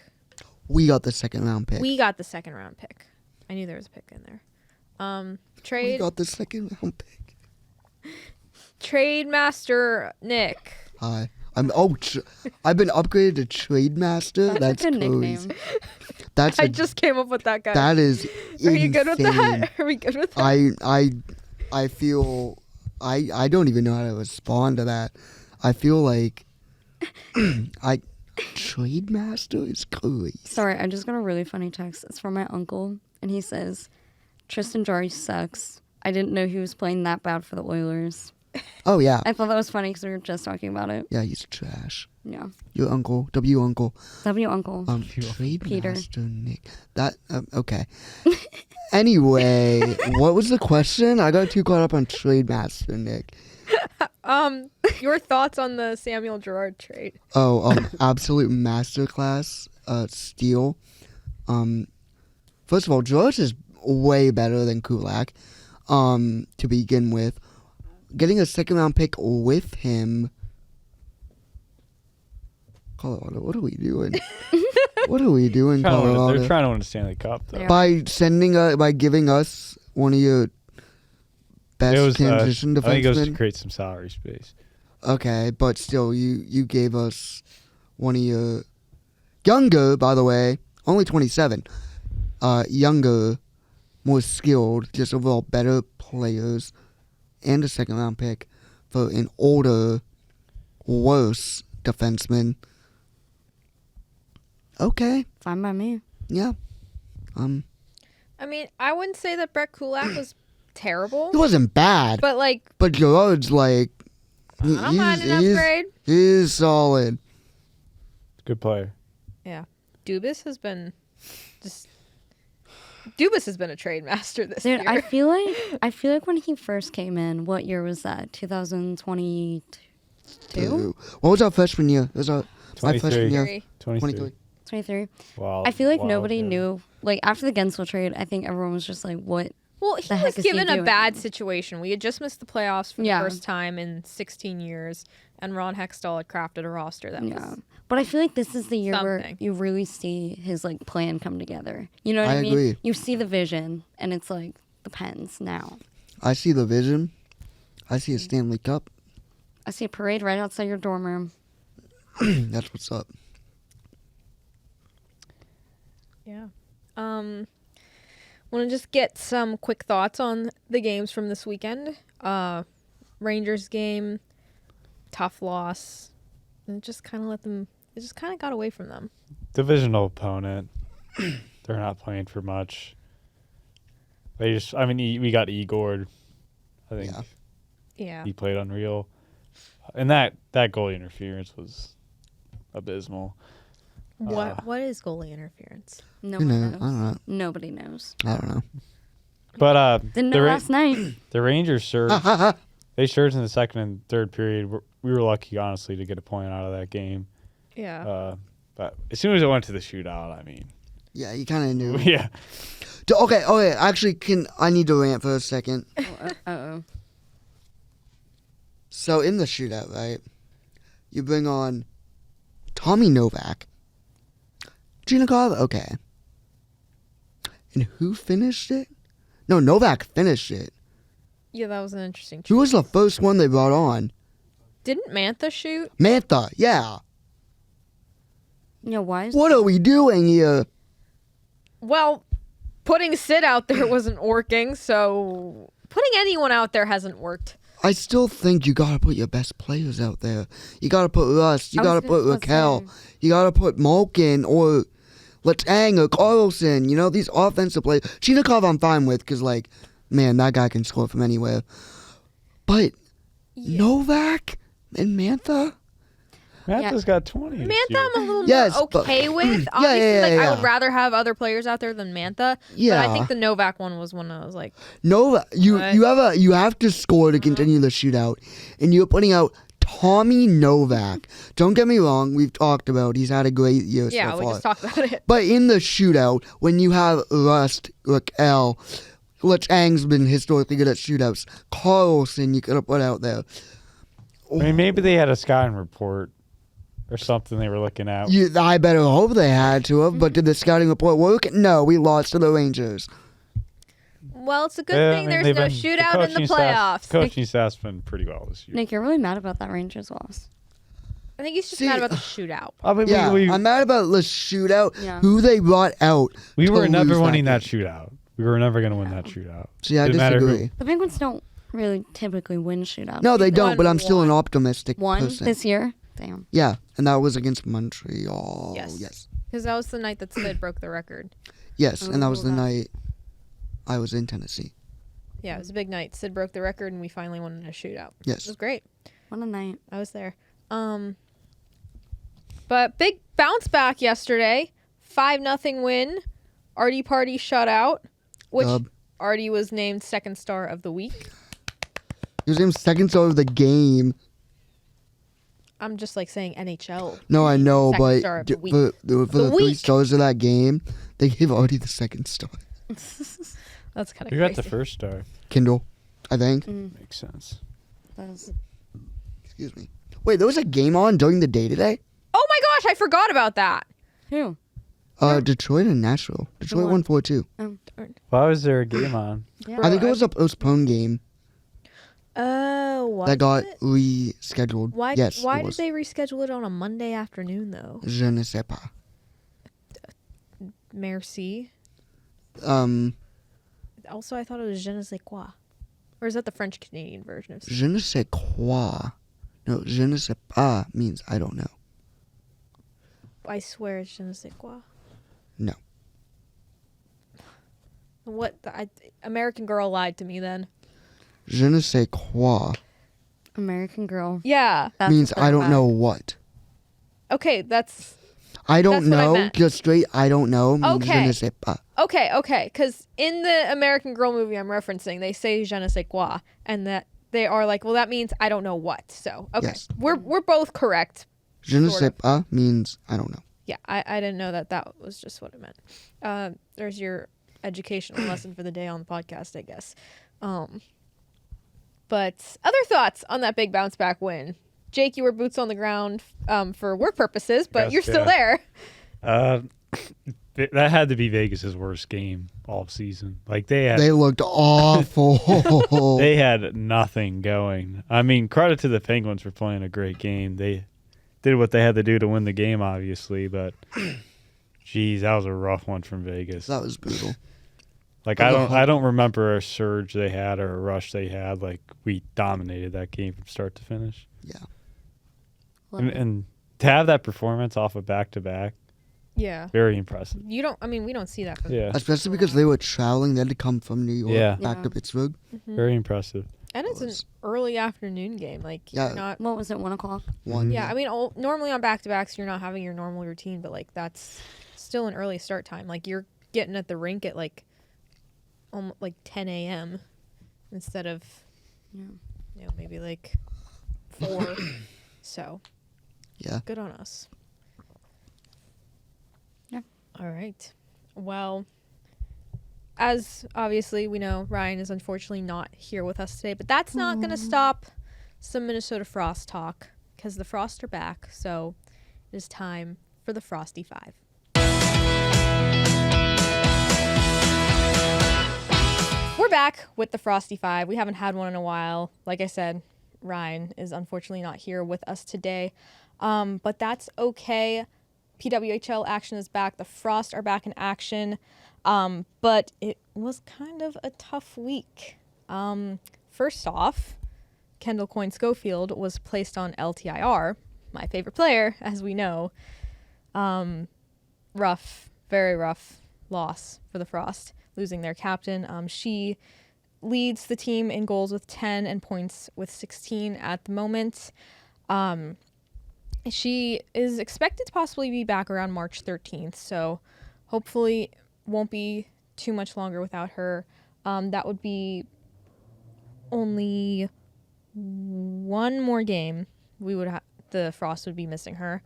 Speaker 3: We got the 2nd-round pick.
Speaker 1: We got the 2nd-round pick. I knew there was a pick in there. Trade.
Speaker 3: We got the 2nd-round pick.
Speaker 1: Trade master Nick.
Speaker 3: Hi. I've been upgraded to Trade Master. That's
Speaker 4: a good
Speaker 3: crazy.
Speaker 4: nickname.
Speaker 1: I just came up with that guy.
Speaker 3: That is
Speaker 1: Are you good with
Speaker 3: insane.
Speaker 1: that? Are we good with that?
Speaker 3: I feel I don't even know how to respond to that. I feel like Trade Master is crazy.
Speaker 4: Sorry, I just got a really funny text. It's from my uncle, and he says, Tristan Jarry sucks. I didn't know he was playing that bad for the Oilers.
Speaker 3: Oh yeah.
Speaker 4: I thought that was funny because we were just talking about it.
Speaker 3: Yeah, he's trash.
Speaker 4: Yeah.
Speaker 3: Your uncle, uncle.
Speaker 4: W uncle.
Speaker 3: Trade
Speaker 4: Peter.
Speaker 3: Master Nick. That okay. Anyway, what was the question? I got too caught up on Trade Master Nick.
Speaker 1: Your thoughts on the Samuel Girard trade?
Speaker 3: Absolute masterclass. Steal. First of all, Girard is way better than Kulak. To begin with, getting a 2nd-round pick with him. Colorado, what are we doing? What are we doing, Colorado?
Speaker 2: They're trying to win a Stanley Cup, though.
Speaker 3: By giving us one of your best transition defensemen.
Speaker 2: I think it was to create some salary space.
Speaker 3: Okay, but still, you gave us one of your younger, by the way, only 27, younger, more skilled, just overall better players, and a 2nd-round pick for an older, worse defenseman. Okay.
Speaker 4: Fine by me.
Speaker 3: Yeah.
Speaker 1: I mean, I wouldn't say that Brett Kulak was terrible.
Speaker 3: He wasn't bad. But Gerard's like...
Speaker 1: I don't mind an upgrade.
Speaker 3: He's solid.
Speaker 2: Good player.
Speaker 1: Yeah. Dubas has been a trade master this year.
Speaker 4: Dude, I feel like when he first came in, what year was that? 2022?
Speaker 3: What was our freshman year? It was my
Speaker 2: 23.
Speaker 3: freshman year.
Speaker 2: 23.
Speaker 4: 23.
Speaker 2: Wow.
Speaker 4: I feel like nobody knew. Like, after the Gensel trade, I think everyone was just like, what?
Speaker 1: Well, he was given a bad situation. We had just missed the playoffs for the first time in 16 years, and Ron Hextall had crafted a roster that was
Speaker 4: But I feel like this is the year where you really see his, like, plan come together. You know what I mean?
Speaker 3: Agree.
Speaker 4: You see the vision, and it's like, the Pens now.
Speaker 3: I see the vision. I see a Stanley Cup.
Speaker 4: I see a parade right outside your dorm room.
Speaker 3: That's what's up.
Speaker 1: Yeah. Want to just get some quick thoughts on the games from this weekend. Rangers game, tough loss. And just kind of it just kind of got away from them.
Speaker 2: Divisional opponent. They're not playing for much. We got Igor. I think he played unreal. And that goalie interference was abysmal.
Speaker 1: What is goalie interference?
Speaker 4: No one knows.
Speaker 3: I don't know.
Speaker 4: Nobody knows.
Speaker 3: I don't know.
Speaker 2: But
Speaker 4: Didn't know last night.
Speaker 2: The Rangers surged. They surged in the second and third period. We were lucky, honestly, to get a point out of that game.
Speaker 1: Yeah.
Speaker 2: But as soon as it went to the shootout, I mean.
Speaker 3: Yeah, you kind of knew.
Speaker 2: Yeah.
Speaker 3: Okay. Actually, I need to rant for a second.
Speaker 4: Uh-oh.
Speaker 3: So in the shootout, right, you bring on Tommy Novak, Chinikov, okay. And who finished it? No, Novak finished it.
Speaker 1: Yeah, that was an interesting choice.
Speaker 3: Who was the first one they brought on?
Speaker 1: Didn't Mantha shoot?
Speaker 3: Mantha, yeah.
Speaker 4: Yeah, why?
Speaker 3: What are we doing here?
Speaker 1: Well, putting Sid out there wasn't working, so putting anyone out there hasn't worked.
Speaker 3: I still think you gotta put your best players out there. You gotta put Rust. You gotta put Raquel. You gotta put Malkin or Letang or Carlson. You know, these offensive players. Chinikov I'm fine with because, like, man, that guy can score from anywhere. But Novak and Mantha?
Speaker 2: Mantha's got 20.
Speaker 1: Mantha I'm a little more okay with. Obviously, I would rather have other players out there than Mantha.
Speaker 3: Yeah.
Speaker 1: But I think the Novak one was one I was like...
Speaker 3: Novak, you have to score to continue the shootout. And you're putting out Tommy Novak. Don't get me wrong, we've talked about he's had a great year so far.
Speaker 1: Yeah, we just talked about it.
Speaker 3: But in the shootout, when you have Rust, Raquel, Letang's been historically good at shootouts, Carlson you could have put out there.
Speaker 2: I mean, maybe they had a scouting report or something they were looking at.
Speaker 3: I better hope they had to have, but did the scouting report work? No, we lost to the Rangers.
Speaker 1: Well, it's a good thing there's no shootout in the playoffs.
Speaker 2: Coaching staff's been pretty well this year.
Speaker 4: Nick, you're really mad about that Rangers loss.
Speaker 1: I think he's just mad about the shootout.
Speaker 2: I mean,
Speaker 3: yeah, I'm mad about the shootout, who they brought out.
Speaker 2: We were never winning that shootout. We were never going to win that shootout.
Speaker 3: See, I disagree.
Speaker 4: The Penguins don't really typically win shootouts.
Speaker 3: No, they don't, but I'm still an optimistic person.
Speaker 4: This year? Damn.
Speaker 3: Yeah, and that was against Montreal. Yes.
Speaker 1: Because that was the night that Sid broke the record.
Speaker 3: Yes, and that was the night I was in Tennessee.
Speaker 1: Yeah, it was a big night. Sid broke the record, and we finally won in a shootout.
Speaker 3: Yes.
Speaker 1: It was great.
Speaker 4: What a night.
Speaker 1: I was there. But big bounce back yesterday. 5-0 win. Artie Party shutout, which Artie was named second star of the week.
Speaker 3: He was named second star of the game.
Speaker 1: I'm just like saying NHL.
Speaker 3: No, I know, but
Speaker 1: for
Speaker 3: the 3 stars of that game, they gave Artie the second star.
Speaker 1: That's kind of crazy.
Speaker 2: Who got the first star?
Speaker 3: Kindle, I think.
Speaker 2: Makes sense.
Speaker 3: Excuse me. Wait, there was a game on during the day today?
Speaker 1: Oh my gosh, I forgot about that.
Speaker 4: Who?
Speaker 3: Detroit and Nashville. Detroit won 4-2.
Speaker 2: Why was there a game on?
Speaker 4: Yeah.
Speaker 3: I think it was a postponed game.
Speaker 1: Oh,
Speaker 3: that got rescheduled.
Speaker 1: Why
Speaker 3: did
Speaker 1: they reschedule it on a Monday afternoon, though?
Speaker 3: Je ne sais pas.
Speaker 1: Merci. Also, I thought it was je ne sais quoi. Or is that the French-Canadian version of
Speaker 3: Je ne sais quoi. No, je ne sais pas means I don't know.
Speaker 1: I swear it's je ne sais quoi.
Speaker 3: No.
Speaker 1: What? American Girl lied to me then.
Speaker 3: Je ne sais quoi.
Speaker 4: American Girl.
Speaker 1: Yeah.
Speaker 3: Means I don't know what.
Speaker 1: Okay,
Speaker 3: I don't know. Just straight I don't know means
Speaker 1: okay.
Speaker 3: Je ne sais pas.
Speaker 1: Okay. Because in the American Girl movie I'm referencing, they say je ne sais quoi. And that they are like, well, that means I don't know what. So, okay.
Speaker 3: Yes.
Speaker 1: We're both correct.
Speaker 3: Je ne sais pas means I don't know.
Speaker 1: Yeah, I didn't know that was just what it meant. There's your educational lesson for the day on the podcast, I guess. But other thoughts on that big bounce back win? Jake, you were boots on the ground for work purposes, but you're still there.
Speaker 2: That had to be Vegas's worst game all season. Like
Speaker 3: they looked awful.
Speaker 2: They had nothing going. I mean, credit to the Penguins for playing a great game. They did what they had to do to win the game, obviously, but geez, that was a rough one from Vegas.
Speaker 3: That was brutal.
Speaker 2: Like I don't remember a surge they had or a rush they had. Like we dominated that game from start to finish.
Speaker 3: Yeah.
Speaker 2: And to have that performance off of back-to-back,
Speaker 1: yeah,
Speaker 2: very impressive.
Speaker 1: We don't see that.
Speaker 2: Yeah,
Speaker 3: especially because they were traveling. They had to come from New York back to Pittsburgh.
Speaker 1: Mm-hmm.
Speaker 2: Very impressive.
Speaker 1: And it's an early afternoon game. Like, you're not.
Speaker 4: What was it? 1 o'clock.
Speaker 3: 1.
Speaker 1: Yeah, I mean, normally on back-to-backs, you're not having your normal routine, but like that's still an early start time. Like you're getting at the rink at like 10 a.m. instead of maybe like 4. So
Speaker 3: yeah,
Speaker 1: good on us.
Speaker 4: Yeah.
Speaker 1: All right. Well, as obviously we know, Ryan is unfortunately not here with us today, but that's not going to stop some Minnesota Frost talk because the Frost are back. So it is time for the Frosty 5. We're back with the Frosty 5. We haven't had one in a while. Like I said, Ryan is unfortunately not here with us today. But that's okay. PWHL action is back. The Frost are back in action. But it was kind of a tough week. First off, Kendall Coyne-Schofield was placed on LTIR, my favorite player, as we know. Rough, very rough loss for the Frost, losing their captain. She leads the team in goals with 10 and points with 16 at the moment. She is expected to possibly be back around March 13th, so hopefully won't be too much longer without her. That would be only one more game. The Frost would be missing her.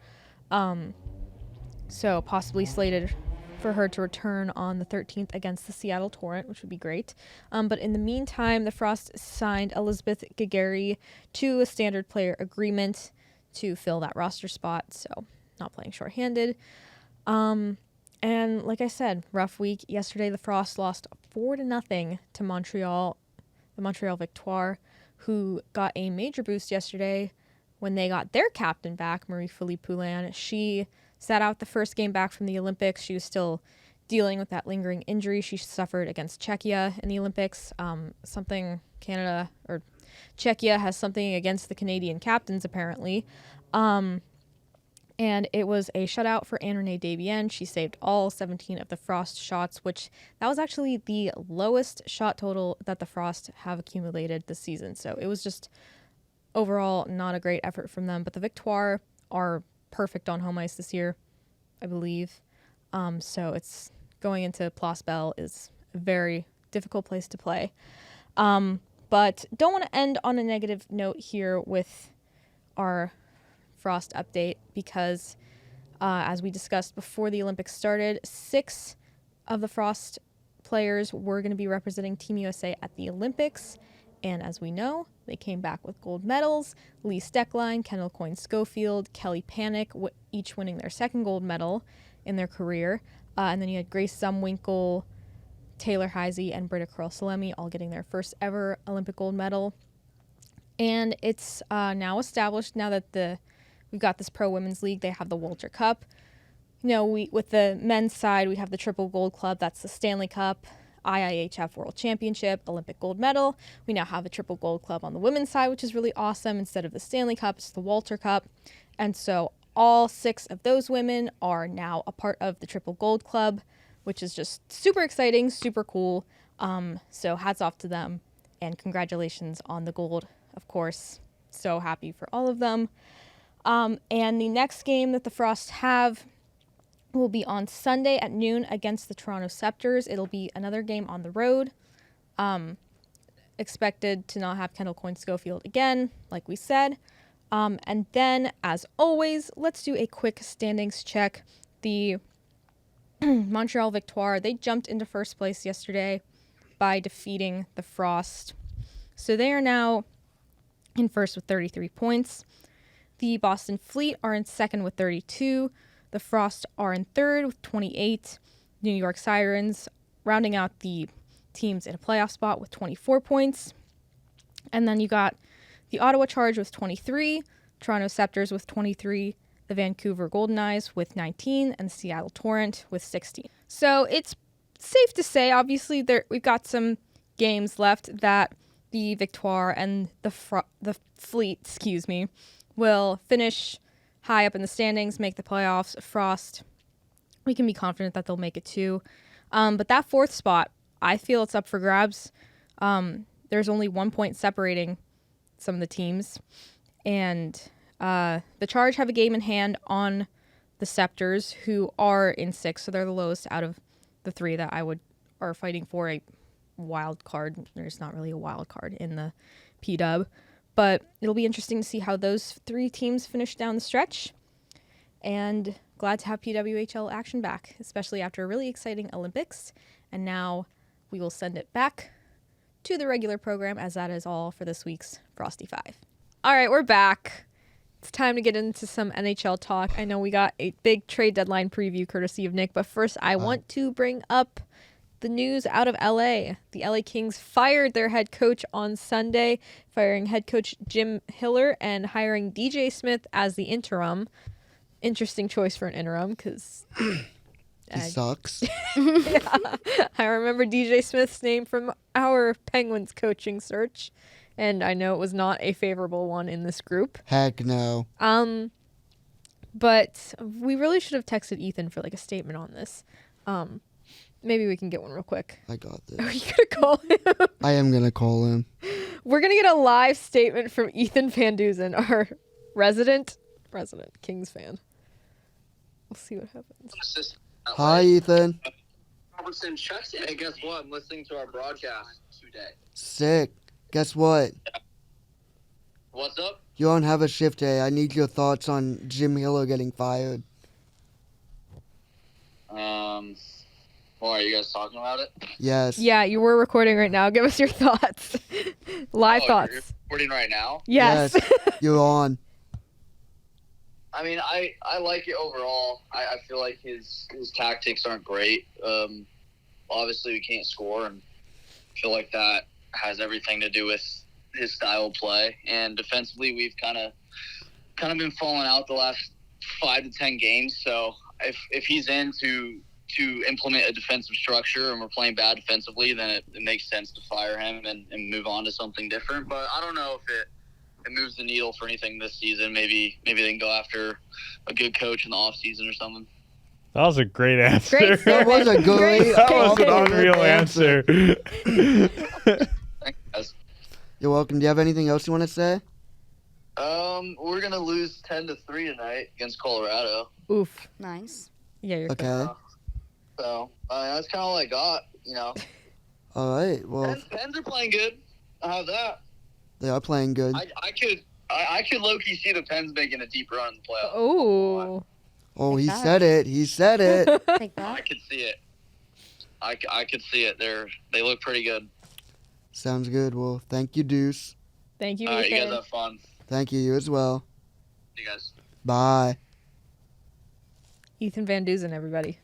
Speaker 1: So possibly slated for her to return on the 13th against the Seattle Torrent, which would be great. But in the meantime, the Frost signed Elizabeth Gagari to a standard player agreement to fill that roster spot, so not playing shorthanded. And like I said, rough week. Yesterday, the Frost lost 4-0 to Montreal, the Montreal Victoire, who got a major boost yesterday when they got their captain back, Marie-Philippe Poulin. She sat out the first game back from the Olympics. She was still dealing with that lingering injury she suffered against Czechia in the Olympics. Czechia has something against the Canadian captains, apparently. And it was a shutout for Anne-Renee Desbiens. She saved all 17 of the Frost shots, which that was actually the lowest shot total that the Frost have accumulated this season. So it was just overall not a great effort from them. But the Victoire are perfect on home ice this year, I believe. So it's going into Place Belle is a very difficult place to play. But don't want to end on a negative note here with our Frost update because, as we discussed before the Olympics started, 6 of the Frost players were going to be representing Team USA at the Olympics. And as we know, they came back with gold medals. Lee Stecklein, Kendall Coyne-Schofield, Kelly Panic, each winning their second gold medal in their career. And then you had Grace Zumwinkle, Taylor Heisey, and Britta Curl-Salemi all getting their first ever Olympic gold medal. And it's now established, now that we've got this pro women's league, they have the Walter Cup. You know, with the men's side, we have the Triple Gold Club, that's the Stanley Cup, IIHF World Championship, Olympic gold medal. We now have the Triple Gold Club on the women's side, which is really awesome. Instead of the Stanley Cup, it's the Walter Cup. And so all 6 of those women are now a part of the Triple Gold Club, which is just super exciting, super cool. So hats off to them, and congratulations on the gold, of course. So happy for all of them. And the next game that the Frost have will be on Sunday at noon against the Toronto Scepters. It'll be another game on the road. Expected to not have Kendall Coyne-Schofield again, like we said. And then, as always, let's do a quick standings check the Montreal Victoire, they jumped into first place yesterday by defeating the Frost. So they are now in first with 33 points. The Boston Fleet are in second with 32. The Frost are in third with 28. New York Sirens rounding out the teams in a playoff spot with 24 points. And then you got the Ottawa Charge with 23, Toronto Scepters with 23, the Vancouver Golden Eyes with 19, and the Seattle Torrent with 16. So it's safe to say, obviously, we've got some games left that the Victoire and the Fleet, will finish high up in the standings, make the playoffs. Frost, we can be confident that they'll make it too. But that fourth spot, I feel it's up for grabs. There's only 1 point separating some of the teams. And the Charge have a game in hand on the Scepters, who are in sixth, so they're the lowest out of the three that are fighting for a wild card. There's not really a wild card in the P-Dub. But it'll be interesting to see how those three teams finish down the stretch. And glad to have PWHL action back, especially after a really exciting Olympics. And now we will send it back to the regular program, as that is all for this week's Frosty 5. All right, we're back. It's time to get into some NHL talk. I know we got a big trade deadline preview courtesy of Nick, but first I want to bring up the news out of LA. The LA Kings fired their head coach on Sunday, firing head coach Jim Hiller and hiring DJ Smith as the interim. Interesting choice for an interim because
Speaker 3: he sucks.
Speaker 1: Yeah, I remember DJ Smith's name from our Penguins coaching search, and I know it was not a favorable one in this group.
Speaker 3: Heck no.
Speaker 1: But we really should have texted Ethan for like a statement on this. Maybe we can get one real quick.
Speaker 3: I got this.
Speaker 1: Are you gonna call him?
Speaker 3: I am gonna call him.
Speaker 1: We're gonna get a live statement from Ethan Van Duzen, our resident Kings fan. We'll see what happens.
Speaker 3: Hi, Ethan.
Speaker 5: Robertson checks in. Hey, guess what? I'm listening to our broadcast today.
Speaker 3: Sick. Guess what?
Speaker 5: What's up?
Speaker 3: You don't have a shift day. I need your thoughts on Jim Hiller getting fired.
Speaker 5: Well, are you guys talking about it?
Speaker 3: Yes.
Speaker 1: Yeah, you were recording right now. Give us your thoughts. Live thoughts.
Speaker 5: You're recording right now?
Speaker 1: Yes.
Speaker 3: You're on.
Speaker 5: I mean, I like it overall. I feel like his tactics aren't great. Obviously, we can't score, and I feel like that has everything to do with his style of play. And defensively, we've kind of been falling out the last 5 to 10 games. So if he's in to implement a defensive structure and we're playing bad defensively, then it makes sense to fire him and move on to something different. But I don't know if it moves the needle for anything this season. Maybe they can go after a good coach in the off season or something.
Speaker 2: That was a great answer.
Speaker 1: Great
Speaker 3: That was a great.
Speaker 2: That was an unreal answer.
Speaker 5: Thanks, guys.
Speaker 3: You're welcome. Do you have anything else you want to say?
Speaker 5: We're gonna lose 10-3 tonight against Colorado.
Speaker 1: Oof.
Speaker 4: Nice.
Speaker 1: Yeah, you're
Speaker 3: Okay.
Speaker 5: So that's kind of all I got. You know.
Speaker 3: All right. Well,
Speaker 5: Pens are playing good. I have that.
Speaker 3: they are playing good.
Speaker 5: I could low-key see the Pens making a deep run in the playoffs.
Speaker 1: Oh.
Speaker 3: Oh, he
Speaker 4: that.
Speaker 3: said it. He said it.
Speaker 4: Take
Speaker 5: I
Speaker 4: that.
Speaker 5: could see it. I could see it. They look pretty good.
Speaker 3: Sounds good. Well, thank you, Deuce.
Speaker 1: Thank you,
Speaker 5: All right, you
Speaker 1: Ethan.
Speaker 5: guys have fun.
Speaker 3: Thank you. You as well.
Speaker 5: See you guys.
Speaker 3: Bye.
Speaker 1: Ethan Van Duzen, everybody.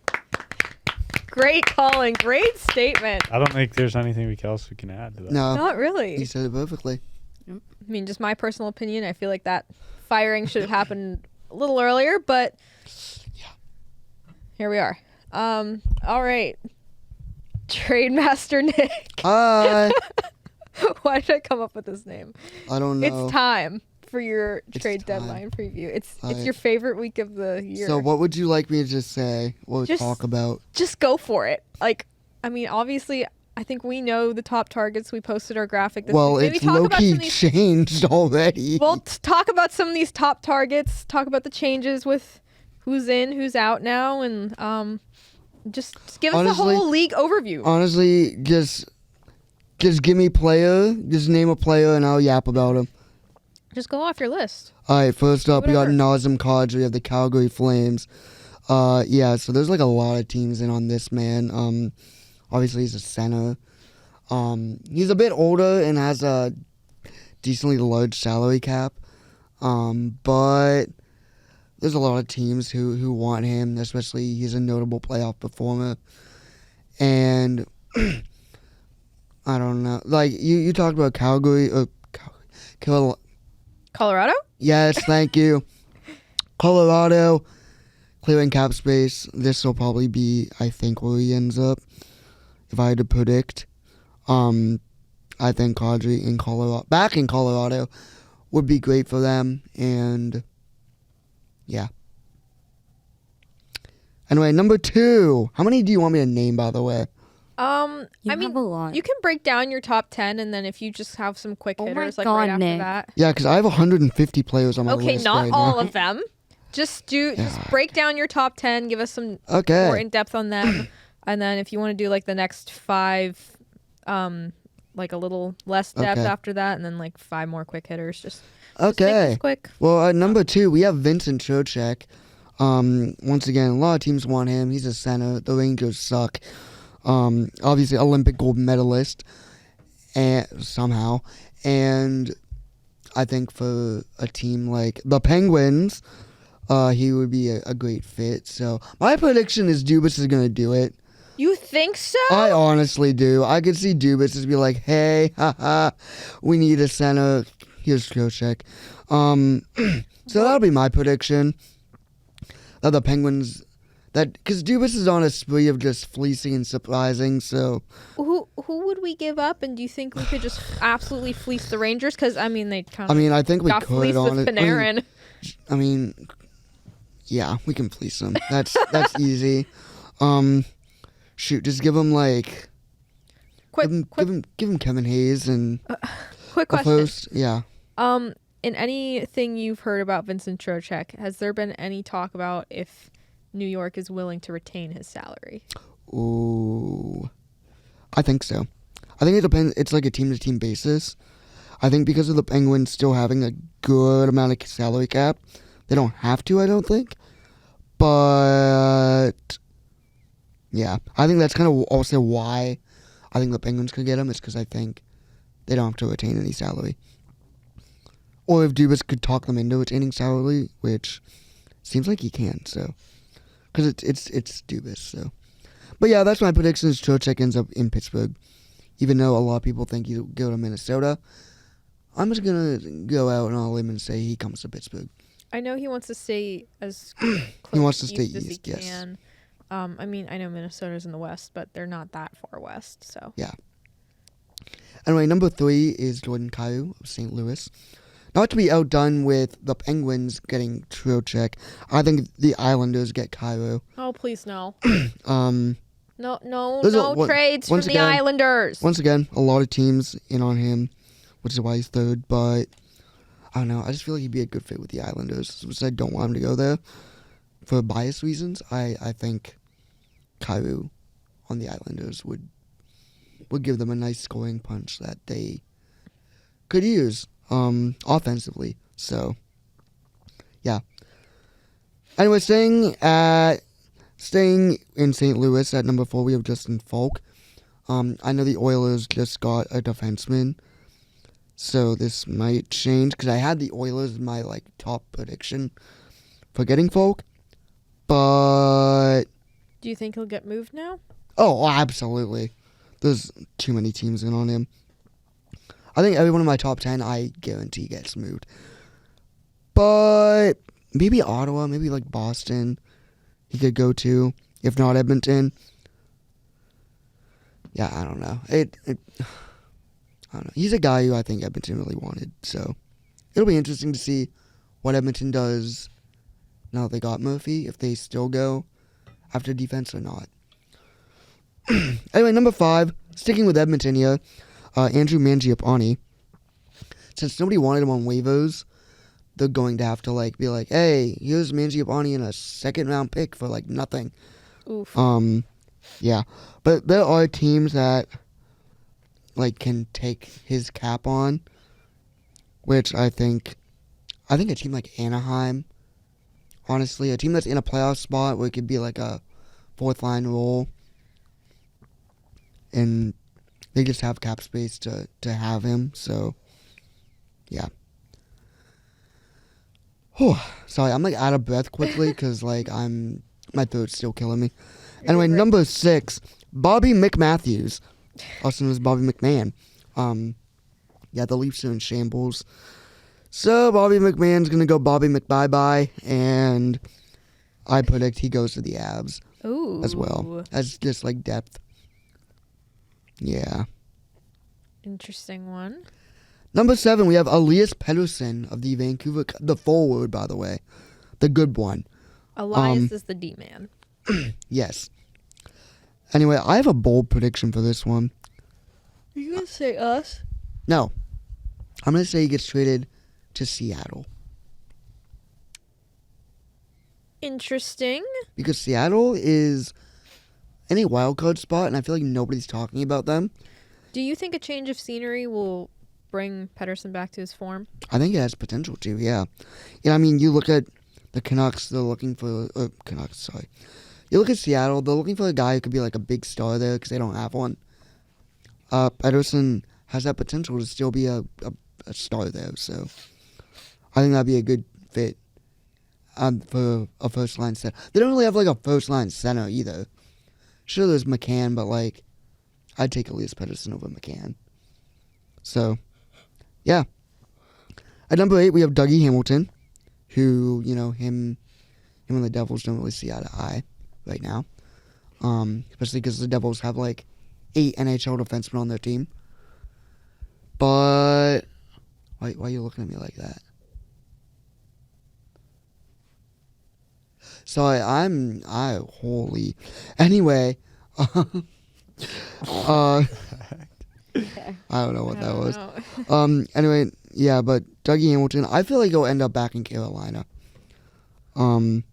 Speaker 1: Great calling. Great statement.
Speaker 2: I don't think there's anything else we can add to that.
Speaker 3: No,
Speaker 1: Not
Speaker 3: he
Speaker 1: really.
Speaker 3: said it perfectly.
Speaker 1: I mean, just my personal opinion. I feel like that firing should have happened a little earlier, but here we are. All right. Trade Master Nick.
Speaker 3: Hi.
Speaker 1: Why did I come up with this name?
Speaker 3: I don't know.
Speaker 1: It's time for your
Speaker 3: It's
Speaker 1: trade
Speaker 3: time.
Speaker 1: deadline preview. It's
Speaker 3: Alright.
Speaker 1: your favorite week of the year.
Speaker 3: So what would you like me to just say? What we
Speaker 1: Just-
Speaker 3: talk about?
Speaker 1: Just go for it. Like, I mean, obviously, I think we know the top targets. We posted our graphic this
Speaker 3: Well,
Speaker 1: week. Maybe
Speaker 3: it's
Speaker 1: talk about some
Speaker 3: low-key
Speaker 1: of these.
Speaker 3: changed already.
Speaker 1: Well, talk about some of these top targets. Talk about the changes with who's in, who's out now, and just give us
Speaker 3: Honestly-
Speaker 1: the whole league overview.
Speaker 3: Honestly, just give me player. Just name a player, and I'll yap about him.
Speaker 1: Just go off your list.
Speaker 3: All right, first up, we got
Speaker 1: Whatever.
Speaker 3: Nazem Kadri of the Calgary Flames. Yeah, so there's like a lot of teams in on this man. Obviously he's a center. He's a bit older and has a decently large salary cap. But there's a lot of teams who want him, especially he's a notable playoff performer. And I don't know. Like, you talked about Calgary.
Speaker 1: Colorado?
Speaker 3: Yes, thank you. Colorado, clearing cap space. This will probably be, I think, where he ends up. If I had to predict. I think Kadri in Colorado, back in Colorado, would be great for them. And, yeah. Anyway, number 2. How many do you want me to name, by the way?
Speaker 4: You
Speaker 1: I mean,
Speaker 4: have a lot.
Speaker 1: you can break down your top 10, and then if you just have some quick hitters,
Speaker 4: my
Speaker 1: like
Speaker 4: God,
Speaker 1: right after
Speaker 4: Nick.
Speaker 1: that.
Speaker 3: Yeah, because I have 150 players on my
Speaker 1: Okay,
Speaker 3: list
Speaker 1: not
Speaker 3: right
Speaker 1: all
Speaker 3: now.
Speaker 1: of them. Just break down your top 10. Give us some
Speaker 3: Okay.
Speaker 1: more in depth on them, and then if you want to do like the next 5, like a little less depth
Speaker 3: Okay.
Speaker 1: after that, and then like 5 more quick hitters. Just make
Speaker 3: Okay.
Speaker 1: this quick.
Speaker 3: Well, at number 2, we have Vincent Trocheck. Once again, a lot of teams want him. He's a center. The Rangers suck. Obviously, Olympic gold medalist, and somehow. And I think for a team like the Penguins, he would be a great fit. So my prediction is Dubas is going to do it.
Speaker 1: You think so?
Speaker 3: I honestly do. I could see Dubas just be like, hey, haha, we need a center. Here's Trocheck. So that'll be my prediction. That the Penguins, because Dubas is on a spree of just fleecing and surprising, so.
Speaker 1: Who would we give up? And do you think we could just absolutely fleece the Rangers? Because, I mean, they kind of
Speaker 3: I think we
Speaker 1: got
Speaker 3: could
Speaker 1: fleeced
Speaker 3: on
Speaker 1: with
Speaker 3: it.
Speaker 1: Panarin.
Speaker 3: Yeah, we can fleece them. That's easy. Shoot, just give him like.
Speaker 1: Quick
Speaker 3: Give him Kevin Hayes and.
Speaker 1: question.
Speaker 3: First, yeah.
Speaker 1: In anything you've heard about Vincent Trocheck, has there been any talk about if New York is willing to retain his salary?
Speaker 3: Ooh, I think so. I think it depends. It's like a team-to-team basis. I think because of the Penguins still having a good amount of salary cap, they don't have to, I don't think. But, yeah. I think that's kind of also why I think the Penguins could get him, is because I think they don't have to retain any salary. Or if Dubas could talk them into retaining salary, which seems like he can, so. Because it's Dubas, so. But yeah, that's my prediction is Trocheck ends up in Pittsburgh. Even though a lot of people think he'll go to Minnesota, I'm just going to go out on a limb and say he comes to Pittsburgh.
Speaker 1: I know he wants to stay as close
Speaker 3: He wants to stay
Speaker 1: east as he
Speaker 3: east, yes.
Speaker 1: can. I mean, I know Minnesota's in the west, but they're not that far west, so.
Speaker 3: Yeah. Anyway, number 3 is Jordan Kyrou of St. Louis. Not to be outdone with the Penguins getting Trocheck, I think the Islanders get Kyrou.
Speaker 1: Oh, please no.
Speaker 3: There's
Speaker 1: No trades from the Islanders.
Speaker 3: Once again, a lot of teams in on him, which is why he's 3rd, but I don't know. I just feel like he'd be a good fit with the Islanders, which I don't want him to go there. For bias reasons, I think Kyrou on the Islanders would give them a nice scoring punch that they could use offensively. So, yeah. Anyway, staying in St. Louis at number 4, we have Justin Falk. I know the Oilers just got a defenseman, so this might change because I had the Oilers in my top prediction for getting Falk, but
Speaker 1: Do you think he'll get moved now?
Speaker 3: oh, absolutely. There's too many teams in on him. I think everyone in my top 10, I guarantee gets moved. But maybe Ottawa, maybe Boston, he could go to. If not Edmonton. Yeah, I don't know. I don't know. He's a guy who I think Edmonton really wanted. So it'll be interesting to see what Edmonton does now that they got Murphy, if they still go after defense or not. Anyway, number 5, sticking with Edmonton here, Andrew Mangiapane. Since nobody wanted him on waivers, they're going to have to be like, hey, here's Mangiapane in a 2nd-round pick for nothing.
Speaker 1: Oof.
Speaker 3: Yeah. But there are teams that can take his cap on, which I think a team like Anaheim honestly. A team that's in a playoff spot where it could be like a fourth line role. And they just have cap space to have him. So, yeah. Whew. Sorry, I'm like out of breath quickly because like my throat's still killing me. Anyway, number 6, Bobby McMatthews. Also known as Bobby McMahon. Yeah, the Leafs are in shambles. So Bobby McMahon's gonna go Bobby McBye-bye, and I predict he goes to the Avs as well. As just like depth. Yeah.
Speaker 1: Interesting one.
Speaker 3: Number 7, we have Elias Pettersson of the Vancouver, the forward, by the way. The good one.
Speaker 1: Elias is the D-man.
Speaker 3: Yes. Anyway, I have a bold prediction for this one.
Speaker 1: Are you going to say us?
Speaker 3: No. I'm going to say he gets traded to Seattle.
Speaker 1: Interesting.
Speaker 3: Because Seattle is in a wild card spot, and I feel like nobody's talking about them.
Speaker 1: Do you think a change of scenery will bring Pettersson back to his form?
Speaker 3: I think it has potential to, yeah. And I mean, you look at the Canucks, they're looking for... Canucks, sorry. You look at Seattle, they're looking for a guy who could be like a big star there because they don't have one. Pettersson has that potential to still be a star there, so I think that'd be a good fit for a first-line center. They don't really have like a first-line center either. Sure, there's McCann, but like, I'd take Elias Pettersson over McCann. So, yeah. At number 8, we have Dougie Hamilton, who, you know, him and the Devils don't really see eye to eye right now. Especially because the Devils have like 8 NHL defensemen on their team. But why are you looking at me like that? Sorry, holy. Anyway,
Speaker 4: Okay.
Speaker 3: I don't know what that was. Anyway, yeah, but Dougie Hamilton, I feel like he'll end up back in Carolina. Carolina,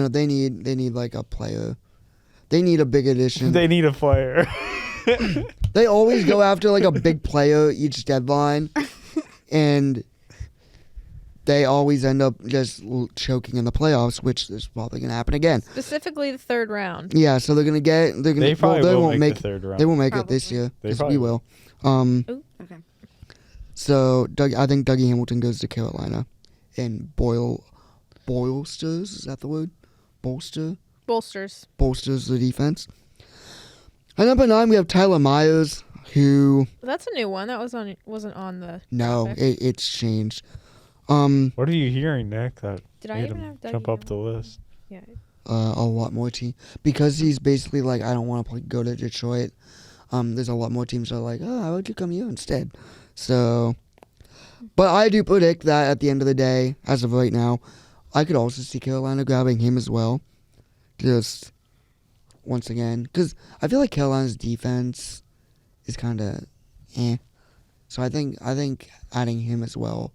Speaker 3: they need like a player. They need a big addition.
Speaker 2: They need a player.
Speaker 3: They always go after like a big player each deadline, and they always end up just choking in the playoffs, which is probably gonna happen again.
Speaker 1: Specifically the third round.
Speaker 3: Yeah, so they're gonna.
Speaker 2: They probably won't make the third round.
Speaker 3: They won't make
Speaker 1: Probably.
Speaker 3: it this year
Speaker 2: They
Speaker 3: because
Speaker 2: probably
Speaker 3: we will.
Speaker 4: Ooh, okay.
Speaker 3: So I think Dougie Hamilton goes to Carolina, and bolsters, is that the word? Bolsters the defense. At number 9, we have Tyler Myers, who...
Speaker 1: That's a new one. That wasn't on the...
Speaker 3: No,
Speaker 1: graphic.
Speaker 3: it's changed.
Speaker 2: What are you hearing, Nick? That
Speaker 1: Did I
Speaker 2: made
Speaker 1: even
Speaker 2: him
Speaker 1: have Dougie
Speaker 2: jump up the
Speaker 1: Hamilton?
Speaker 2: list?
Speaker 1: Yeah.
Speaker 3: A lot more team because he's basically like, I don't want to go to Detroit. There's a lot more teams that are like, oh, how would you come here instead? So, but I do predict that at the end of the day, as of right now, I could also see Carolina grabbing him as well. Just once again, because I feel like Carolina's defense is kind of So I think adding him as well,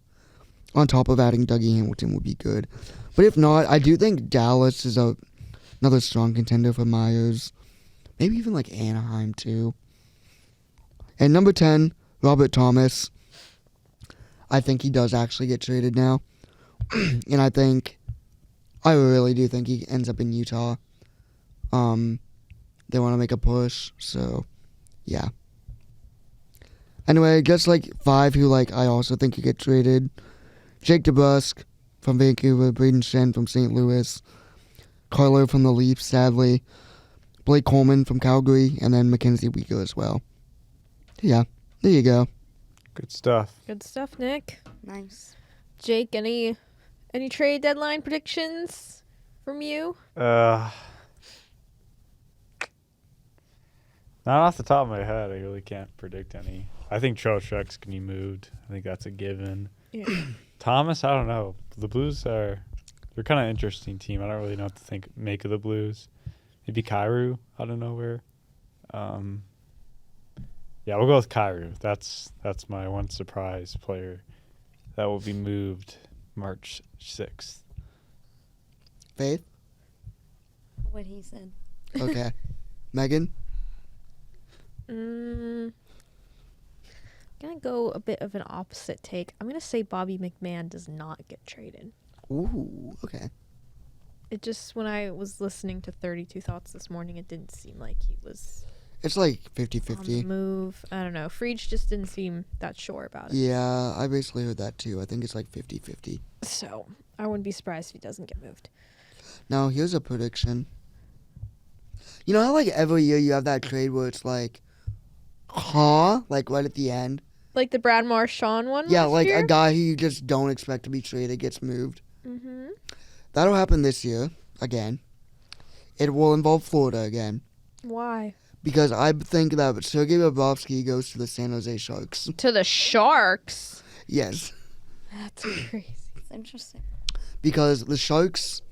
Speaker 3: on top of adding Dougie Hamilton, would be good. But if not, I do think Dallas is another strong contender for Myers. Maybe even like Anaheim too. And number 10, Robert Thomas. I think he does actually get traded now. And I really do think he ends up in Utah. They want to make a push, so yeah. Anyway, just like 5 who like I also think could get traded. Jake DeBrusk from Vancouver, Braden Shen from St. Louis, Carlo from the Leafs, sadly, Blake Coleman from Calgary, and then Mackenzie Weegar as well. Yeah, there you go.
Speaker 2: Good stuff.
Speaker 1: Good stuff, Nick.
Speaker 4: Nice.
Speaker 1: Jake, any trade deadline predictions from you?
Speaker 2: Not off the top of my head. I really can't predict any. I think Trocheck's going to be moved. I think that's a given.
Speaker 1: Yeah.
Speaker 2: Thomas, I don't know. The Blues they're kind of interesting team. I don't really know what to make of the Blues. Maybe Kyrou out of nowhere. Yeah, we'll go with Kyrou. That's my one surprise player that will be moved March 6th.
Speaker 3: Faith?
Speaker 4: What he said.
Speaker 3: Okay. Megan?
Speaker 1: I'm gonna go a bit of an opposite take. I'm gonna say Bobby McMahon does not get traded.
Speaker 3: Ooh, okay.
Speaker 1: It just, when I was listening to 32 Thoughts this morning, it didn't seem like he was
Speaker 3: It's like
Speaker 1: on the
Speaker 3: 50-50.
Speaker 1: move. I don't know. Friedge just didn't seem that sure about it.
Speaker 3: Yeah, I basically heard that too. I think it's like 50-50.
Speaker 1: So I wouldn't be surprised if he doesn't get moved.
Speaker 3: Now, here's a prediction. You know how like every year you have that trade where it's like, huh? Like right at the end?
Speaker 1: Like the Brad Marchand one.
Speaker 3: Yeah,
Speaker 1: last
Speaker 3: like
Speaker 1: year?
Speaker 3: a guy who you just don't expect to be traded gets moved.
Speaker 1: Mm-hmm.
Speaker 3: That'll happen this year, again. It will involve Florida again.
Speaker 1: Why?
Speaker 3: Because I think that Sergei Bobrovsky goes to the San Jose Sharks.
Speaker 1: To the Sharks?
Speaker 3: Yes.
Speaker 1: That's crazy.
Speaker 4: It's interesting.
Speaker 3: Because the Sharks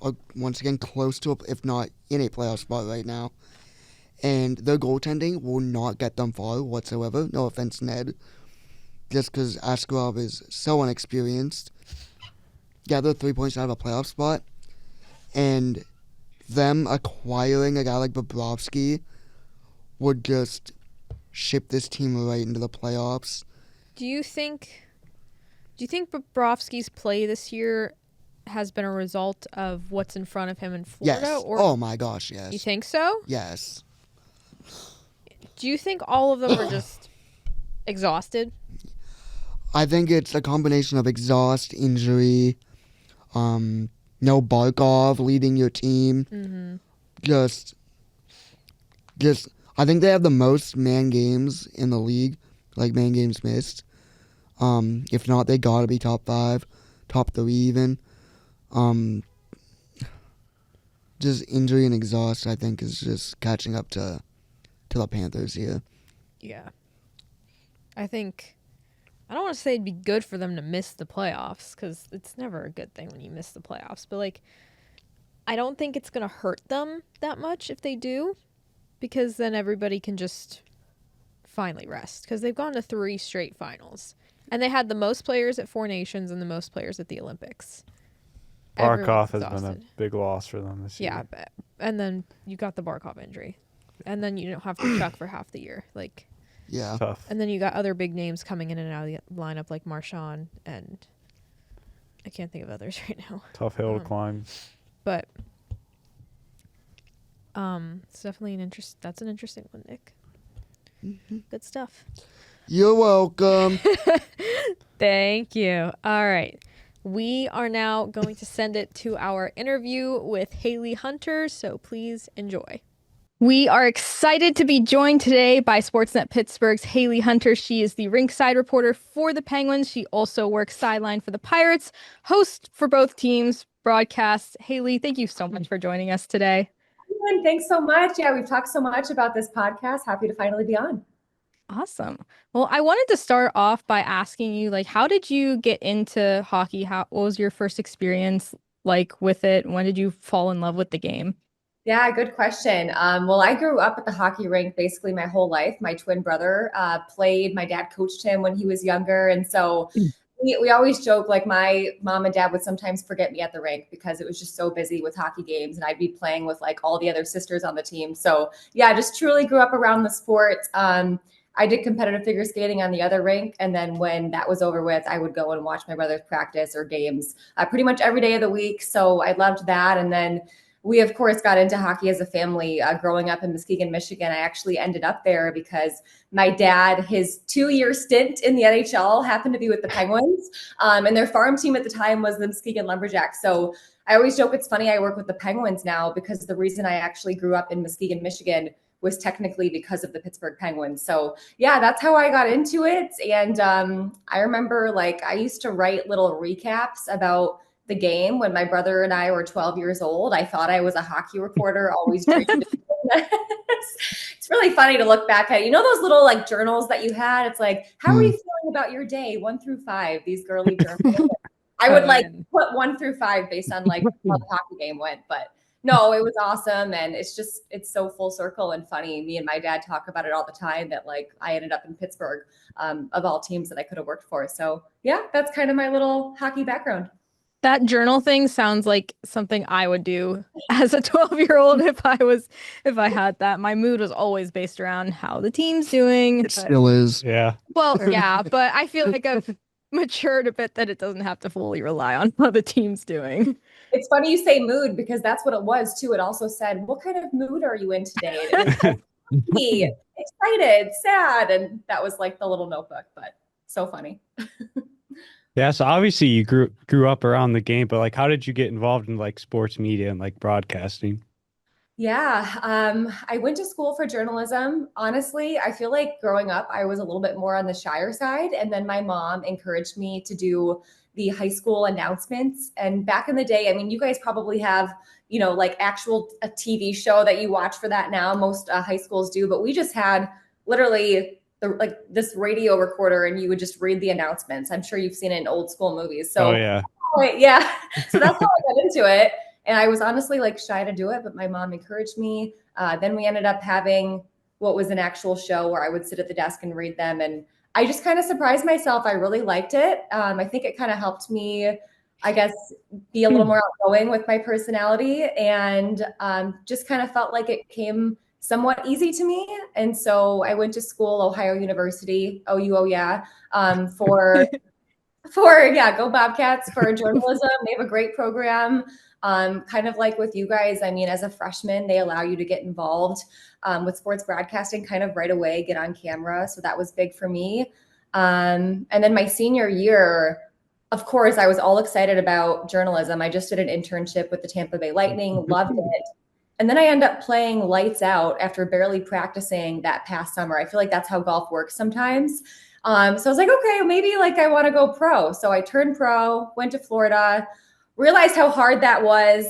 Speaker 3: are once again close to, if not in a playoff spot right now. And their goaltending will not get them far whatsoever. No offense, Ned. Just because Askarov is so inexperienced. Yeah, they're 3 points out of a playoff spot. And them acquiring a guy like Bobrovsky would just ship this team right into the playoffs.
Speaker 1: Do you think Bobrovsky's play this year has been a result of what's in front of him in Florida?
Speaker 3: Yes.
Speaker 1: Or
Speaker 3: Oh my gosh, yes.
Speaker 1: you think so?
Speaker 3: Yes.
Speaker 1: Do you think all of them are just exhausted?
Speaker 3: I think it's a combination of exhaust, injury, no Barkov leading your team.
Speaker 1: Mm-hmm.
Speaker 3: Just, I think they have the most man games in the league, like man games missed. If not, they gotta be top 5, top 3 even. Just injury and exhaust, I think, is just catching up to the Panthers here.
Speaker 1: Yeah. I don't want to say it'd be good for them to miss the playoffs, because it's never a good thing when you miss the playoffs. But, like, I don't think it's going to hurt them that much if they do, because then everybody can just finally rest, because they've gone to 3 straight finals. And they had the most players at 4 Nations and the most players at the Olympics.
Speaker 2: Barkov
Speaker 1: Everyone's
Speaker 2: has been a
Speaker 1: exhausted.
Speaker 2: big loss for them this year.
Speaker 1: Yeah, and then you got the Barkov injury. And then you don't have to chuck for half the year. Like,
Speaker 3: Yeah.
Speaker 2: Tough.
Speaker 1: and then you got other big names coming in and out of the lineup like Marchand, and I can't think of others right now.
Speaker 2: Tough hill to climb.
Speaker 1: But it's definitely that's an interesting one, Nick.
Speaker 3: Mm-hmm.
Speaker 1: Good stuff.
Speaker 3: You're welcome.
Speaker 1: Thank you. All right. We are now going to send it to our interview with Hailey Hunter, so please enjoy. We are excited to be joined today by SportsNet Pittsburgh's Hailey Hunter. She is the rinkside reporter for the Penguins. She also works sideline for the Pirates, host for both teams, broadcasts. Hailey, thank you so much for joining us today.
Speaker 6: Thanks so much. Yeah, we've talked so much about this podcast. Happy to finally be on.
Speaker 1: Awesome. Well, I wanted to start off by asking you, like, how did you get into hockey? What was your first experience like with it? When did you fall in love with the game?
Speaker 6: Yeah, good question. Well, I grew up at the hockey rink basically my whole life. My twin brother played. My dad coached him when he was younger. And so we always joke, like my mom and dad would sometimes forget me at the rink because it was just so busy with hockey games and I'd be playing with like all the other sisters on the team. So yeah, I just truly grew up around the sport. I did competitive figure skating on the other rink. And then when that was over with, I would go and watch my brothers practice or games pretty much every day of the week. So I loved that. And then we, of course, got into hockey as a family. Growing up in Muskegon, Michigan, I actually ended up there because my dad, his 2-year stint in the NHL happened to be with the Penguins. And their farm team at the time was the Muskegon Lumberjacks. So I always joke it's funny I work with the Penguins now because the reason I actually grew up in Muskegon, Michigan was technically because of the Pittsburgh Penguins. So yeah, that's how I got into it. And I remember like I used to write little recaps about the game when my brother and I were 12 years old. I thought I was a hockey reporter, always dreamed. It's really funny to look back at. You know those little like journals that you had? It's like, how are you feeling about your day? 1 through 5, these girly journals. I would like put 1 through 5 based on like how the hockey game went. But no, it was awesome. And it's so full circle and funny. Me and my dad talk about it all the time that like I ended up in Pittsburgh of all teams that I could have worked for. So yeah, that's kind of my little hockey background.
Speaker 1: That journal thing sounds like something I would do as a 12-year-old if I had that. My mood was always based around how the team's doing.
Speaker 3: It still is.
Speaker 2: Yeah.
Speaker 1: Well, yeah, but I feel like matured a bit that it doesn't have to fully rely on what the team's doing.
Speaker 6: It's funny you say mood because that's what it was too. It also said, "What kind of mood are you in today?" And it was like, happy, excited, sad, and that was like the little notebook. But so funny.
Speaker 2: Yeah, so obviously you grew up around the game, but like, how did you get involved in like sports media and like broadcasting?
Speaker 6: Yeah, I went to school for journalism. Honestly, I feel like growing up, I was a little bit more on the shyer side. And then my mom encouraged me to do the high school announcements. And back in the day, I mean, you guys probably have, like actual a TV show that you watch for that now. Most high schools do, but we just had literally this radio recorder and you would just read the announcements. I'm sure you've seen it in old school movies. So,
Speaker 2: oh, yeah.
Speaker 6: Yeah. So that's how I got into it. And I was honestly like shy to do it, but my mom encouraged me. Then we ended up having what was an actual show where I would sit at the desk and read them. And I just kind of surprised myself. I really liked it. I think it kind of helped me, I guess, be a little more outgoing with my personality and just kind of felt like it came somewhat easy to me. And so I went to school, Ohio University, OU, yeah, for go Bobcats for journalism. They have a great program. Kind of like with you guys, I mean, as a freshman, they allow you to get involved with sports broadcasting kind of right away, get on camera. So that was big for me. And then my senior year, of course, I was all excited about journalism. I just did an internship with the Tampa Bay Lightning, loved it. And then I ended up playing lights out after barely practicing that past summer. I feel like that's how golf works sometimes. So I was like, okay, maybe like I want to go pro. So I turned pro, went to Florida, realized how hard that was.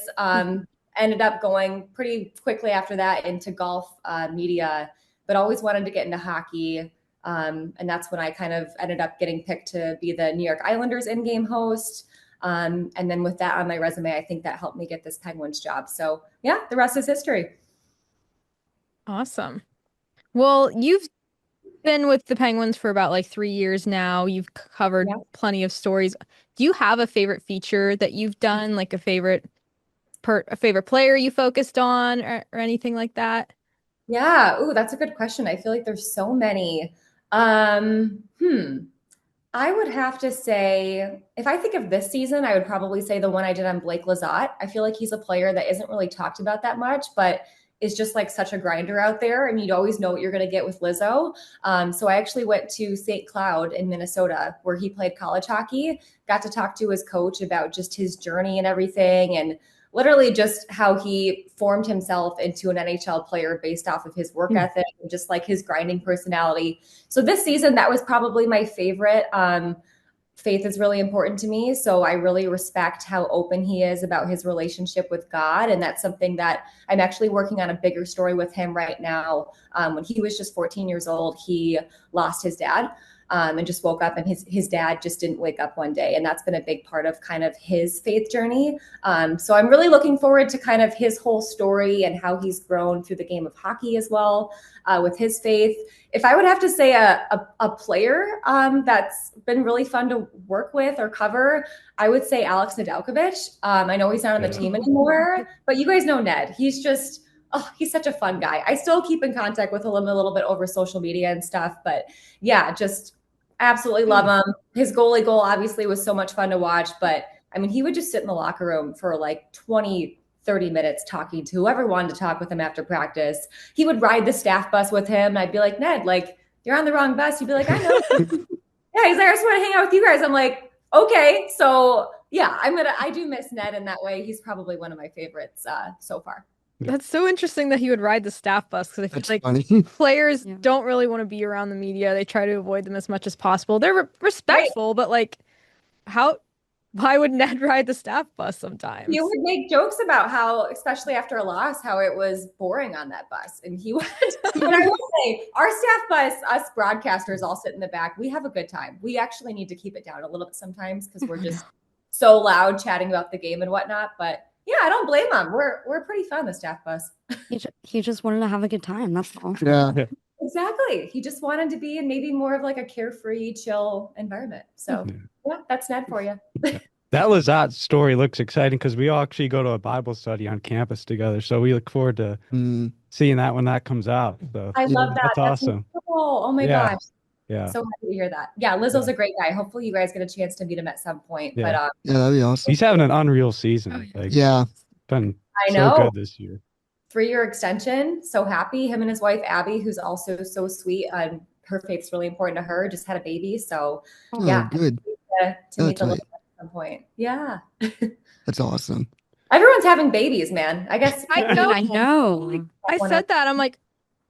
Speaker 6: Ended up going pretty quickly after that into golf media, but always wanted to get into hockey. And that's when I kind of ended up getting picked to be the New York Islanders in-game host. And then with that on my resume, I think that helped me get this Penguins job. So yeah, the rest is history.
Speaker 1: Awesome. Well, you've been with the Penguins for about like 3 years now. You've covered plenty of stories. Do you have a favorite feature that you've done, like a favorite player you focused on or anything like that?
Speaker 6: Yeah. Ooh, that's a good question. I feel like there's so many. I would have to say, if I think of this season, I would probably say the one I did on Blake Lizotte. I feel like he's a player that isn't really talked about that much, but is just like such a grinder out there. And you'd always know what you're going to get with Lizzo. So I actually went to St. Cloud in Minnesota where he played college hockey, got to talk to his coach about just his journey and everything. And literally just how he formed himself into an NHL player based off of his work ethic and just like his grinding personality. So this season, that was probably my favorite. Faith is really important to me. So I really respect how open he is about his relationship with God. And that's something that I'm actually working on a bigger story with him right now. When he was just 14 years old, he lost his dad. And just woke up and his dad just didn't wake up one day. And that's been a big part of kind of his faith journey. So I'm really looking forward to kind of his whole story and how he's grown through the game of hockey as well with his faith. If I would have to say a player that's been really fun to work with or cover, I would say Alex Nedeljkovic. I know he's not on the team anymore, but you guys know Ned. He's just... Oh, he's such a fun guy. I still keep in contact with him a little bit over social media and stuff, but yeah, just absolutely love him. His goalie goal obviously was so much fun to watch, but I mean, he would just sit in the locker room for like 20, 30 minutes talking to whoever wanted to talk with him after practice. He would ride the staff bus with him. I'd be like, Ned, like, you're on the wrong bus. He'd be like, I know. Yeah, he's like, I just want to hang out with you guys. I'm like, okay. So yeah, I do miss Ned in that way. He's probably one of my favorites so far.
Speaker 1: That's so interesting that he would ride the staff bus because I feel like funny. Players don't really want to be around the media. They try to avoid them as much as possible. They're respectful, but like, why would Ned ride the staff bus sometimes?
Speaker 6: He would make jokes about how, especially after a loss, how it was boring on that bus. And he would, but I will say, our staff bus, us broadcasters all sit in the back. We have a good time. We actually need to keep it down a little bit sometimes because we're just so loud chatting about the game and whatnot. But yeah, I don't blame him. We're pretty fun, the staff bus.
Speaker 4: He just wanted to have a good time. That's all.
Speaker 3: Yeah.
Speaker 6: Exactly. He just wanted to be in maybe more of like a carefree, chill environment. So yeah, that's Ned for you.
Speaker 2: That Lizotte story looks exciting because we all actually go to a Bible study on campus together. So we look forward to seeing that when that comes out. So
Speaker 6: I love that.
Speaker 2: That's awesome.
Speaker 6: Cool. Oh my gosh.
Speaker 2: Yeah.
Speaker 6: So happy to hear that. Yeah, Lizzo's a great guy. Hopefully you guys get a chance to meet him at some point.
Speaker 2: Yeah.
Speaker 6: But
Speaker 3: Yeah, that'd be awesome.
Speaker 2: He's having an unreal season. Like,
Speaker 3: Yeah.
Speaker 2: been
Speaker 6: I
Speaker 2: so
Speaker 6: know.
Speaker 2: good this year.
Speaker 6: 3-year extension. So happy. Him and his wife, Abby, who's also so sweet. Her faith's really important to her. Just had a baby. So yeah.
Speaker 3: Good.
Speaker 6: To meet the Lizzo at some point. Yeah.
Speaker 3: That's awesome.
Speaker 6: Everyone's having babies, man. I guess.
Speaker 1: I know.
Speaker 4: I know.
Speaker 1: I said that. I'm like,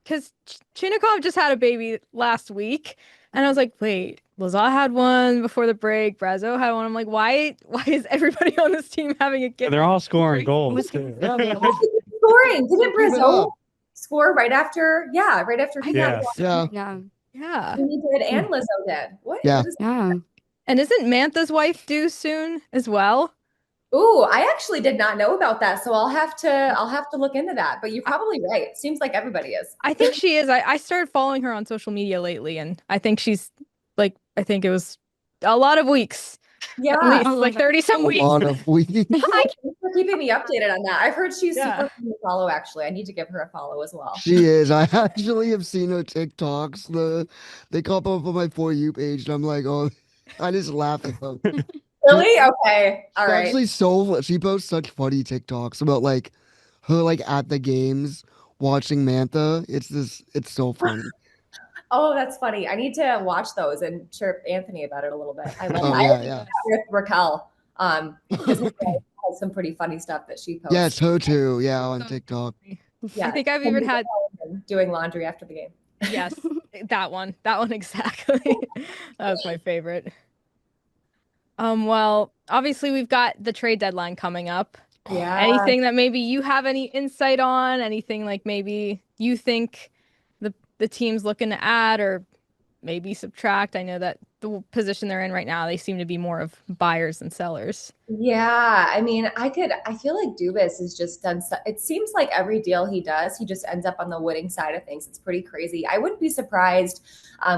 Speaker 1: because Chinnikov just had a baby last week. And I was like, wait, Lazat had one before the break. Brazo had one. I'm like, why is everybody on this team having a kid?
Speaker 2: They're all scoring goals.
Speaker 6: Scoring. Didn't Brazil score right after? Yeah, right after he got one.
Speaker 4: Yeah.
Speaker 6: He did and Lizzo did. What?
Speaker 3: Yeah.
Speaker 4: Yeah.
Speaker 1: And isn't Mantha's wife due soon as well?
Speaker 6: Ooh, I actually did not know about that. So I'll have to look into that. But you're probably right. Seems like everybody is.
Speaker 1: I think she is. I started following her on social media lately, and I think she's like, I think it was a lot of weeks.
Speaker 6: Yeah.
Speaker 1: At least like 30 some weeks.
Speaker 3: A lot of weeks.
Speaker 6: Thanks for keeping me updated on that. I've heard she's super fun to follow, actually. I need to give her a follow as well.
Speaker 3: She is. I actually have seen her TikToks. They pop up on my For You page, and I'm like, oh, I just laugh at them.
Speaker 6: Really? Okay. All right.
Speaker 3: Actually, she posts such funny TikToks about like her like at the games watching Mantha. It's so funny.
Speaker 6: Oh, that's funny. I need to watch those and chirp Anthony about it a little bit. I love
Speaker 3: yeah.
Speaker 6: with Raquel. Because Raquel has some pretty funny stuff that she posts.
Speaker 3: Yeah, it's her too. Yeah, on TikTok.
Speaker 6: Yeah.
Speaker 1: I think I've even had
Speaker 6: doing laundry after the game.
Speaker 1: yes, that one exactly. That was my favorite. Well, obviously we've got the trade deadline coming up.
Speaker 6: Yeah.
Speaker 1: Anything that maybe you have any insight on? Anything like maybe you think the team's looking to add or maybe subtract? I know that the position they're in right now, they seem to be more of buyers than sellers.
Speaker 6: Yeah, I mean, I feel like Dubas has just done it seems like every deal he does, he just ends up on the winning side of things. It's pretty crazy. I wouldn't be surprised.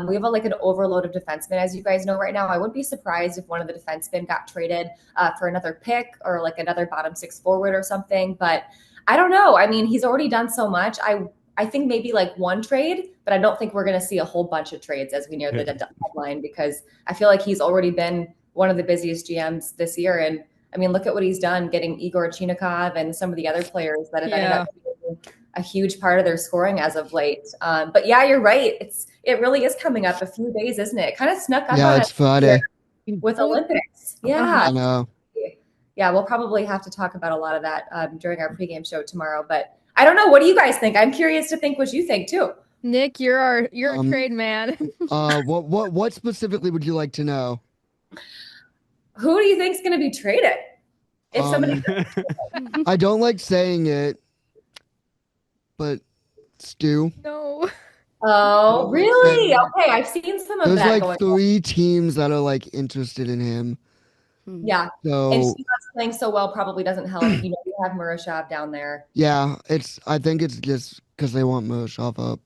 Speaker 6: We have like an overload of defensemen, as you guys know right now. I wouldn't be surprised if one of the defensemen got traded for another pick or like another bottom six forward or something. But I don't know. I mean, he's already done so much. I think maybe like one trade, but I don't think we're going to see a whole bunch of trades as we near the deadline, because I feel like he's already been one of the busiest GMs this year. And I mean, look at what he's done, getting Igor Chinnikov and some of the other players that have ended up being a huge part of their scoring as of late. But yeah, you're right. It really is coming up a few days, isn't it? It kind of snuck up on
Speaker 3: it's Friday
Speaker 6: with Olympics. Yeah.
Speaker 3: I know.
Speaker 6: Yeah, we'll probably have to talk about a lot of that during our pregame show tomorrow. But I don't know. What do you guys think? I'm curious to think what you think too.
Speaker 1: Nick, you're a trade man.
Speaker 3: What specifically would you like to know?
Speaker 6: Who do you think is going to be traded? If somebody,
Speaker 3: I don't like saying it, but Stu.
Speaker 1: No.
Speaker 6: Oh, really? Okay, I've seen some of
Speaker 3: There's
Speaker 6: that.
Speaker 3: like
Speaker 6: Going
Speaker 3: 3 teams that are like interested in him.
Speaker 6: Yeah.
Speaker 3: So
Speaker 6: and Shivas playing so well probably doesn't help. You know, you have Murashov down there.
Speaker 3: yeah, I think it's just because they want Murashov up.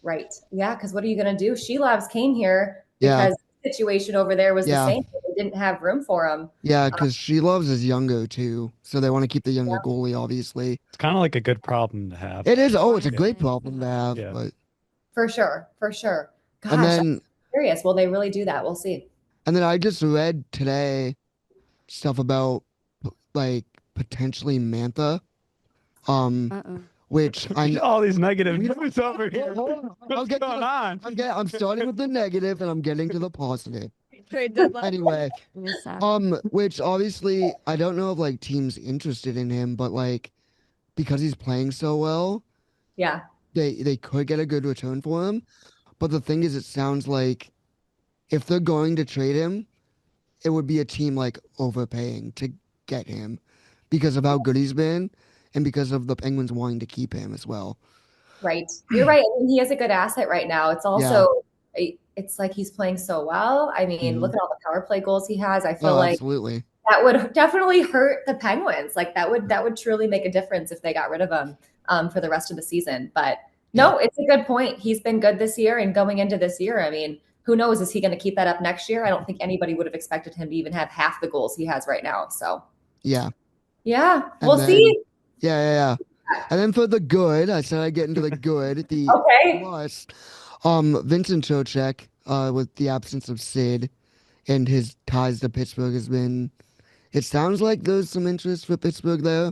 Speaker 6: Right. Yeah, because what are you going to do? Shilovs came here
Speaker 3: Yeah.
Speaker 6: because the situation over there was
Speaker 3: Yeah.
Speaker 6: the same. They didn't have room for him.
Speaker 3: Yeah, because she loves his younger too, so they want to keep the younger goalie. Obviously,
Speaker 2: It's kind of like a good problem to have.
Speaker 3: it is. Oh, it's a great problem to have.
Speaker 2: Yeah.
Speaker 3: But
Speaker 6: For sure. Gosh,
Speaker 3: and then
Speaker 6: I'm curious. Will they really do that? We'll see.
Speaker 3: I just read today stuff about like potentially Mantha, which I
Speaker 2: all these negative news over here.
Speaker 3: I'll
Speaker 2: What's going on?
Speaker 3: I'm starting with the negative and I'm getting to the positive.
Speaker 1: Trade deadline.
Speaker 3: Anyway,
Speaker 4: Miss that.
Speaker 3: which obviously I don't know if like teams interested in him, but like because he's playing so well,
Speaker 6: Yeah.
Speaker 3: they could get a good return for him. But the thing is, it sounds like if they're going to trade him, it would be a team like overpaying to get him because of how good he's been and because of the Penguins wanting to keep him as well.
Speaker 6: Right. You're right. I mean, he is a good asset right now. It's also, it's like he's playing so well. I mean, look at all the power play goals he has. I feel like
Speaker 3: Absolutely.
Speaker 6: that would definitely hurt the Penguins. Like that would truly make a difference if they got rid of him for the rest of the season. But no, it's a good point. He's been good this year, and going into this year, I mean, who knows? Is he going to keep that up next year? I don't think anybody would have expected him to even have half the goals he has right now. So
Speaker 3: Yeah.
Speaker 6: We'll see.
Speaker 3: Yeah. And then for the good, I said I'd get into the good. The
Speaker 6: Okay.
Speaker 3: plus, Vincent Trocheck with the absence of Sid and his ties to Pittsburgh has been. It sounds like there's some interest for Pittsburgh there,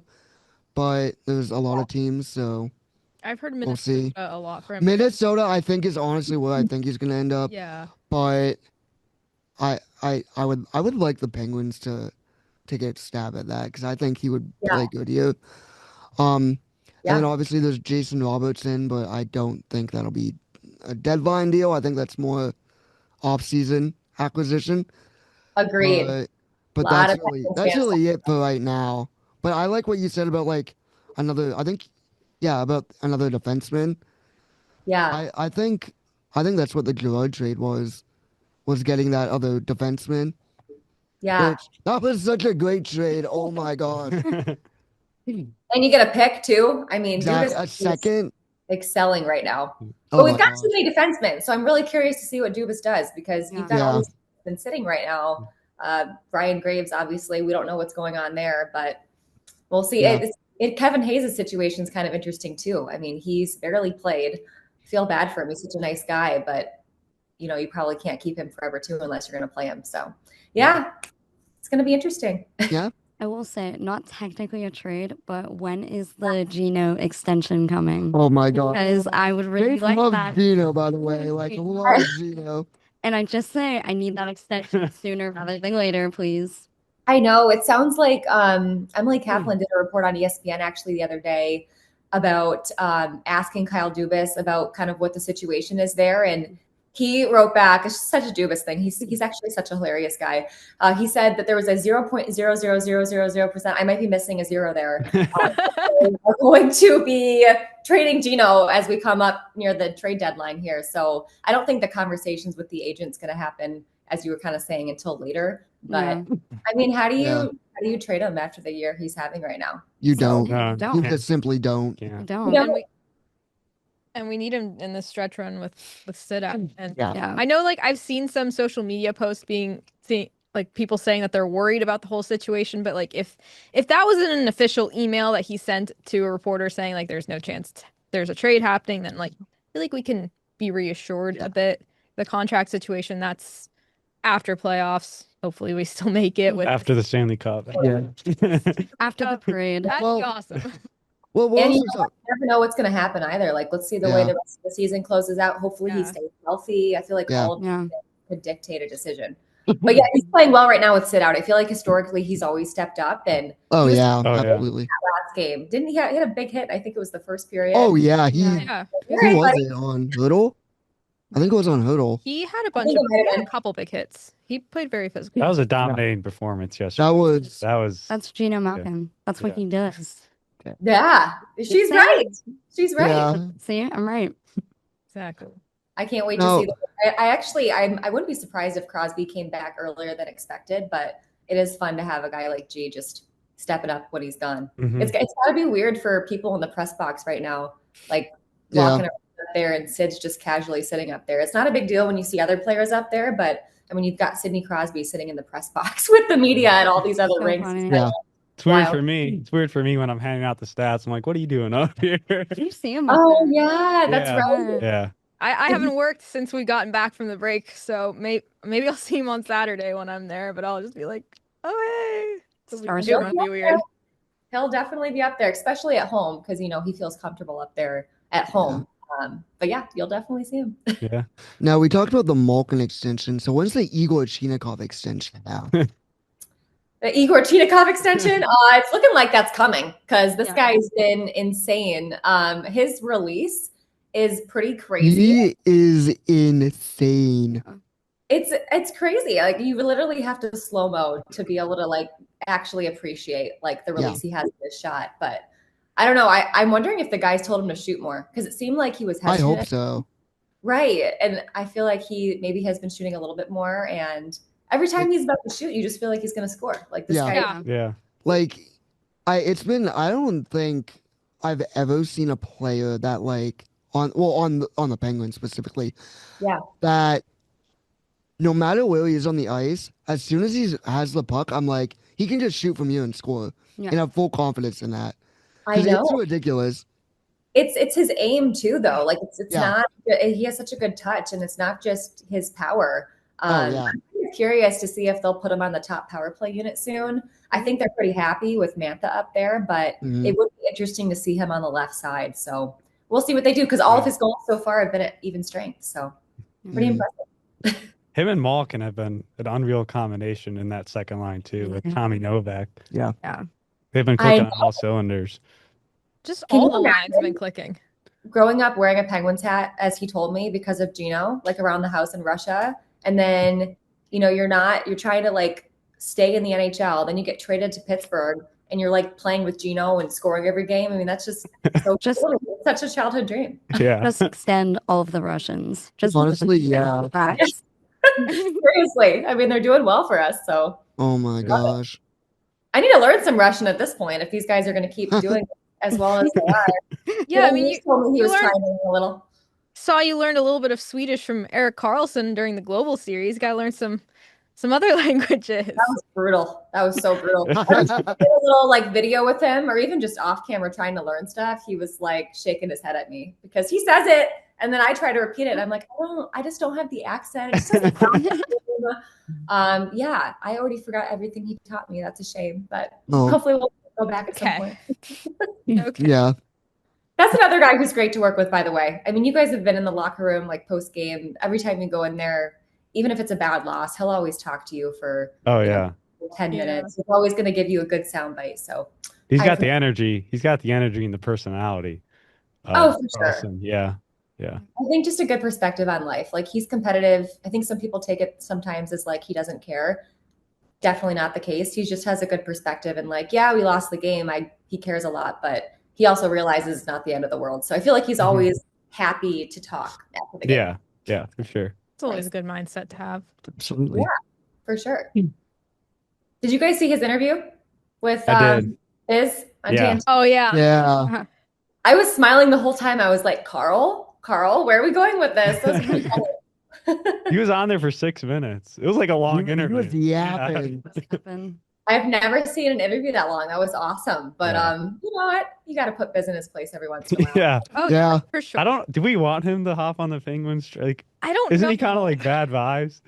Speaker 3: but there's a lot of teams, so
Speaker 1: I've heard
Speaker 3: we'll see.
Speaker 1: Minnesota a lot for him.
Speaker 3: Minnesota, I think, is honestly where I think he's gonna end up.
Speaker 1: Yeah.
Speaker 3: But I would like the Penguins to get a stab at that because I think he would play good here. And then obviously there's Jason Robertson, but I don't think that'll be a deadline deal. I think that's more off-season acquisition.
Speaker 6: Agreed.
Speaker 3: But that's really it for right now. But I like what you said about like another. I think, about another defenseman.
Speaker 6: Yeah.
Speaker 3: I think that's what the Gerard trade was getting that other defenseman.
Speaker 6: Yeah.
Speaker 3: That was such a great trade. Oh my god.
Speaker 6: And you get a pick too. I mean,
Speaker 3: a second.
Speaker 6: Excelling right now.
Speaker 3: Oh
Speaker 6: But we've got too many defensemen, so I'm really curious to see what Dubas does because you've got all these been sitting right now. Brian Graves, obviously, we don't know what's going on there, but we'll see. Yeah. Kevin Hayes' situation is kind of interesting too. I mean, he's barely played. Feel bad for him. He's such a nice guy, but you probably can't keep him forever too unless you're going to play him. So, it's going to be interesting.
Speaker 3: Yeah.
Speaker 4: I will say, not technically a trade, but when is the Gino extension coming?
Speaker 3: Oh my god!
Speaker 4: Because I would really like
Speaker 3: love
Speaker 4: that.
Speaker 3: Gino, by the way, love Gino.
Speaker 4: And I just say I need that extension sooner rather than later, please.
Speaker 6: I know it sounds like Emily Kaplan did a report on ESPN actually the other day about asking Kyle Dubas about kind of what the situation is there, and he wrote back. It's just such a Dubas thing. He's actually such a hilarious guy. He said that there was a 0.00000%. I might be missing a zero there. We're going to be trading Gino as we come up near the trade deadline here. So I don't think the conversations with the agent's going to happen, as you were kind of saying, until later. But I mean, how do you trade him after the year he's having right now?
Speaker 3: You don't.
Speaker 4: Don't.
Speaker 3: You just simply don't.
Speaker 4: Yeah. Don't.
Speaker 1: And we need him in the stretch run with Sid out. And
Speaker 4: yeah.
Speaker 1: I know, like, I've seen some social media posts like people saying that they're worried about the whole situation. But like, if that wasn't an official email that he sent to a reporter saying like there's no chance there's a trade happening, then like I feel like we can be reassured a bit. The contract situation, that's after playoffs. Hopefully we still make it with
Speaker 2: after the Stanley Cup.
Speaker 3: Yeah.
Speaker 4: After the parade.
Speaker 1: That'd be awesome.
Speaker 6: Well, and you never know what's going to happen either. Like, let's see the way the rest of the season closes out. Hopefully he stays healthy. I feel like all of them could dictate a decision. But yeah, he's playing well right now with Sid out. I feel like historically he's always stepped up. And
Speaker 3: absolutely.
Speaker 6: Last game, didn't he? He had a big hit. I think it was the first period.
Speaker 3: Oh yeah, who was it on Hurdle? I think it was on Hurdle.
Speaker 1: He had a couple big hits. He played very physically.
Speaker 2: That was a dominating performance yesterday.
Speaker 4: That's Gino Malkin. That's what he does.
Speaker 6: Yeah, she's right. She's right.
Speaker 3: Yeah.
Speaker 4: See, I'm right.
Speaker 1: Exactly.
Speaker 6: I can't wait to see that. I wouldn't be surprised if Crosby came back earlier than expected, but it is fun to have a guy like G just stepping up what he's done. Mm-hmm. It's got to be weird for people in the press box right now, like walking up there and Sid's just casually sitting up there. It's not a big deal when you see other players up there, but I mean, you've got Sidney Crosby sitting in the press box with the media and all these other rings.
Speaker 3: Yeah.
Speaker 2: It's weird for me. It's weird for me when I'm handing out the stats. I'm like, what are you doing up here?
Speaker 4: You see him?
Speaker 6: Oh, yeah. That's right.
Speaker 2: Yeah.
Speaker 1: I haven't worked since we've gotten back from the break, so maybe I'll see him on Saturday when I'm there, but I'll just be like, oh, hey. It'll be weird.
Speaker 6: He'll definitely be up there, especially at home, because, he feels comfortable up there at home. But yeah, you'll definitely see him.
Speaker 2: Yeah.
Speaker 3: Now, we talked about the Malkin extension. So when's the Igor Chinikov extension now?
Speaker 6: The Igor Chinikov extension? It's looking like that's coming because this guy's been insane. His release is pretty crazy.
Speaker 3: He is insane.
Speaker 6: It's crazy. Like, you literally have to slow mo to be able to like actually appreciate like the release he has in this shot. But I don't know. I'm wondering if the guys told him to shoot more because it seemed like he was hesitant.
Speaker 3: I hope so.
Speaker 6: Right. And I feel like he maybe has been shooting a little bit more. And every time he's about to shoot, you just feel like he's going to score. Like this guy.
Speaker 2: Yeah.
Speaker 3: Like, I don't think I've ever seen a player that like on the Penguins specifically.
Speaker 6: Yeah.
Speaker 3: That no matter where he is on the ice, as soon as he has the puck, I'm like, he can just shoot from here and score. And have full confidence in that.
Speaker 6: I know.
Speaker 3: It's ridiculous.
Speaker 6: It's his aim too, though. Like it's not. He has such a good touch, and it's not just his power. I'm curious to see if they'll put him on the top power play unit soon. I think they're pretty happy with Mantha up there, but it would be interesting to see him on the left side. So we'll see what they do, because all of his goals so far have been at even strength. So pretty impressive.
Speaker 2: Him and Malkin have been an unreal combination in that second line too, with Tommy Novak.
Speaker 3: Yeah.
Speaker 2: They've been clicking on all cylinders.
Speaker 1: Just all the lines have been clicking.
Speaker 6: Growing up wearing a Penguins hat, as he told me, because of Gino, like around the house in Russia. And then, you're trying to like stay in the NHL. Then you get traded to Pittsburgh and you're like playing with Gino and scoring every game. I mean, that's just so cool. It's such a childhood dream.
Speaker 2: Yeah.
Speaker 4: Just extend all of the Russians. Just
Speaker 3: honestly, yeah.
Speaker 6: Seriously. I mean, they're doing well for us. So.
Speaker 3: Oh my gosh.
Speaker 6: I need to learn some Russian at this point if these guys are going to keep doing it as well as they are.
Speaker 1: Yeah, I mean,
Speaker 6: you told me he was trying a little.
Speaker 1: Saw you learned a little bit of Swedish from Erik Karlsson during the Global Series. Got to learn some other languages.
Speaker 6: That was brutal. That was so brutal. I did a little like video with him, or even just off camera trying to learn stuff. He was like shaking his head at me because he says it, and then I try to repeat it. And I'm like, I just don't have the accent. It just doesn't sound yeah, I already forgot everything he taught me. That's a shame, but hopefully we'll go back at some point.
Speaker 1: Okay.
Speaker 3: Yeah.
Speaker 6: That's another guy who's great to work with, by the way. I mean, you guys have been in the locker room like post game. Every time you go in there, even if it's a bad loss, he'll always talk to you for 10 minutes. He's always going to give you a good soundbite. So
Speaker 2: he's got the energy. He's got the energy and the personality.
Speaker 6: For sure.
Speaker 2: Awesome. Yeah.
Speaker 6: I think just a good perspective on life. Like, he's competitive. I think some people take it sometimes as like he doesn't care. Definitely not the case. He just has a good perspective and like, yeah, we lost the game. He cares a lot, but he also realizes it's not the end of the world. So I feel like he's always happy to talk after the game.
Speaker 2: Yeah, for sure.
Speaker 1: It's always a good mindset to have.
Speaker 3: Absolutely.
Speaker 6: Yeah, for sure. Did you guys see his interview with Biz on TNT?
Speaker 1: Oh, yeah.
Speaker 3: Yeah.
Speaker 6: I was smiling the whole time. I was like, Carl, where are we going with this? That was pretty funny.
Speaker 2: He was on there for 6 minutes. It was like a long interview.
Speaker 3: He was yapping.
Speaker 6: I've never seen an interview that long. That was awesome. But you know what? You got to put Biz in his place every once in a while.
Speaker 2: Yeah.
Speaker 1: Oh,
Speaker 3: Yeah.
Speaker 1: for sure.
Speaker 2: Do we want him to hop on the Penguins? Like,
Speaker 1: I don't know.
Speaker 2: Isn't he kind of like bad vibes?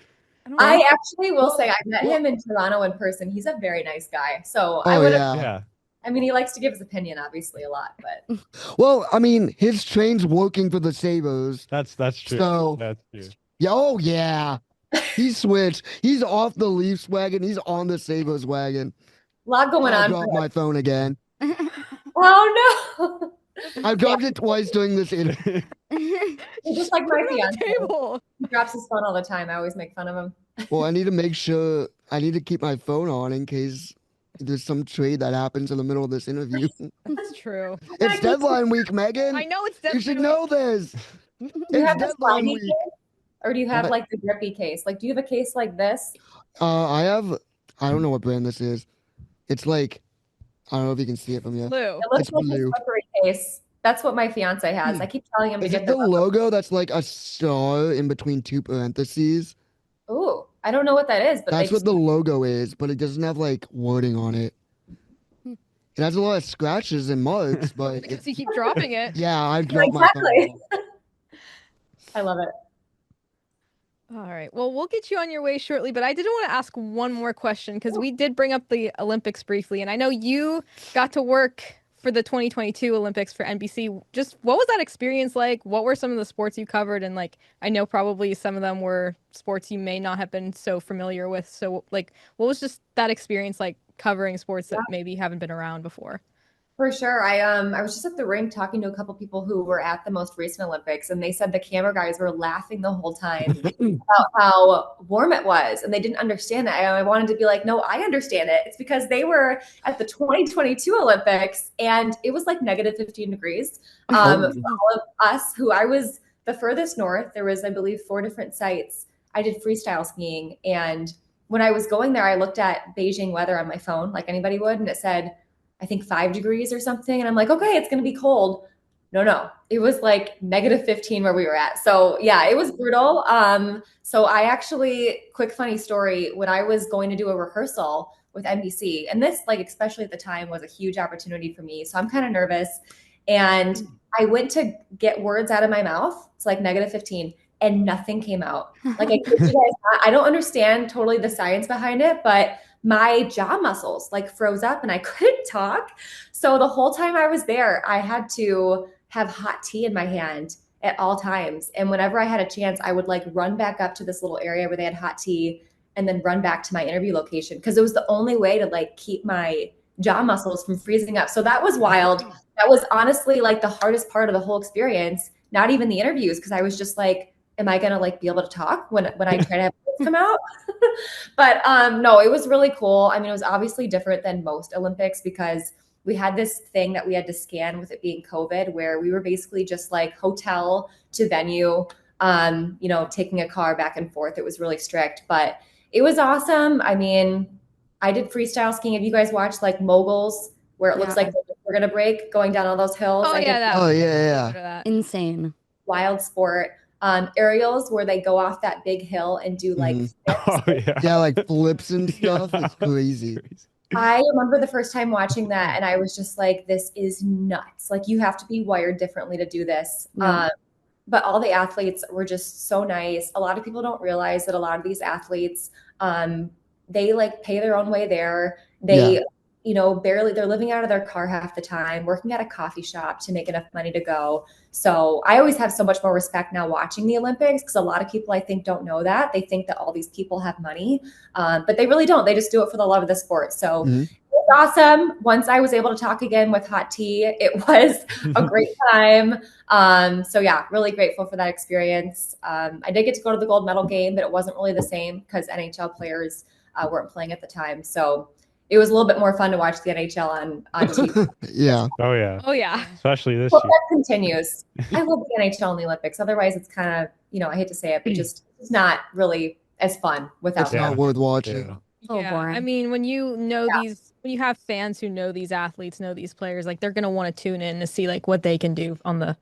Speaker 6: I actually will say I met him in Toronto in person. He's a very nice guy. So I would have.
Speaker 2: Yeah.
Speaker 6: I mean, he likes to give his opinion, obviously, a lot, but.
Speaker 3: Well, I mean, his train's working for the Sabres.
Speaker 2: That's true.
Speaker 3: So,
Speaker 2: that's true.
Speaker 3: Yeah, oh yeah. He switched. He's off the Leafs wagon. He's on the Sabres wagon.
Speaker 6: A lot going on.
Speaker 3: I dropped my phone again.
Speaker 6: Oh no.
Speaker 3: I've dropped it twice during this interview.
Speaker 6: Just like my fiance.
Speaker 1: Table.
Speaker 6: He drops his phone all the time. I always make fun of him.
Speaker 3: Well, I need to make sure I need to keep my phone on in case there's some trade that happens in the middle of this interview.
Speaker 1: That's true.
Speaker 3: It's deadline week, Megan.
Speaker 1: I know it's deadline.
Speaker 3: You should know this.
Speaker 6: Do you have
Speaker 3: It's
Speaker 6: the slimy
Speaker 3: deadline week.
Speaker 6: case? Or do you have like the grippy case? Like, do you have a case like this?
Speaker 3: I don't know what brand this is. It's like, I don't know if you can see it from here.
Speaker 1: Blue.
Speaker 6: It looks
Speaker 3: It's
Speaker 6: like
Speaker 3: blue.
Speaker 6: a slippery case. That's what my fiance has. I keep telling him to
Speaker 3: Is
Speaker 6: get
Speaker 3: it the logo that's like a star in between two parentheses?
Speaker 6: Ooh, I don't know what that is, but
Speaker 3: That's what the logo is, but it doesn't have like wording on it. It has a lot of scratches and marks, but
Speaker 1: Because you keep dropping it.
Speaker 3: yeah, I dropped my
Speaker 6: Exactly.
Speaker 3: phone.
Speaker 6: I love it.
Speaker 1: All right. Well, we'll get you on your way shortly, but I did want to ask one more question because we did bring up the Olympics briefly, and I know you got to work for the 2022 Olympics for NBC. Just what was that experience like? What were some of the sports you covered? And like, I know probably some of them were sports you may not have been so familiar with. So like, what was just that experience like covering sports that maybe haven't been around before?
Speaker 6: For sure. I was just at the rink talking to a couple people who were at the most recent Olympics, and they said the camera guys were laughing the whole time about how warm it was, and they didn't understand it. I wanted to be like, no, I understand it. It's because they were at the 2022 Olympics, and it was like negative 15 degrees. For all of us, who I was the furthest north, there was, I believe, 4 different sites. I did freestyle skiing, and when I was going there, I looked at Beijing weather on my phone, like anybody would, and it said, I think 5 degrees or something. And I'm like, okay, it's going to be cold. No. It was like negative 15 where we were at. So yeah, it was brutal. So I actually, quick funny story, when I was going to do a rehearsal with NBC, and this like, especially at the time was a huge opportunity for me. So I'm kind of nervous. And I went to get words out of my mouth. It's like -15 and nothing came out. Like I kid you guys not, I don't understand totally the science behind it, but my jaw muscles like froze up and I couldn't talk. So the whole time I was there, I had to have hot tea in my hand at all times. And whenever I had a chance, I would like run back up to this little area where they had hot tea and then run back to my interview location because it was the only way to like keep my jaw muscles from freezing up. So that was wild. That was honestly like the hardest part of the whole experience, not even the interviews, because I was just like, am I gonna like be able to talk when I try to have words come out? But no, it was really cool. I mean, it was obviously different than most Olympics because we had this thing that we had to scan with it being COVID, where we were basically just like hotel to venue, taking a car back and forth. It was really strict, but it was awesome. I mean, I did freestyle skiing. Have you guys watched like moguls where it looks like we're going to break going down all those hills?
Speaker 3: Yeah.
Speaker 4: Insane.
Speaker 6: Wild sport. Aerials where they go off that big hill and do like flips.
Speaker 3: Like flips and stuff. It's crazy.
Speaker 6: I remember the first time watching that and I was just like, this is nuts. Like you have to be wired differently to do this. But all the athletes were just so nice. A lot of people don't realize that a lot of these athletes, they like pay their own way there. They, they're living out of their car half the time, working at a coffee shop to make enough money to go. So I always have so much more respect now watching the Olympics because a lot of people I think don't know that. They think that all these people have money, but they really don't. They just do it for the love of the sport. So it was awesome. Once I was able to talk again with hot tea, it was a great time. So yeah, really grateful for that experience. I did get to go to the gold medal game, but it wasn't really the same because NHL players weren't playing at the time. So it was a little bit more fun to watch the NHL on TV.
Speaker 2: Oh yeah. Especially this
Speaker 6: year.
Speaker 2: That
Speaker 6: continues. I love the NHL and the Olympics. Otherwise, it's kind of, I hate to say it, but just it's not really as fun without
Speaker 3: it's not worth watching.
Speaker 1: I mean, when you know these, when you have fans who know these athletes, know these players, like they're gonna want to tune in to see like what they can do on the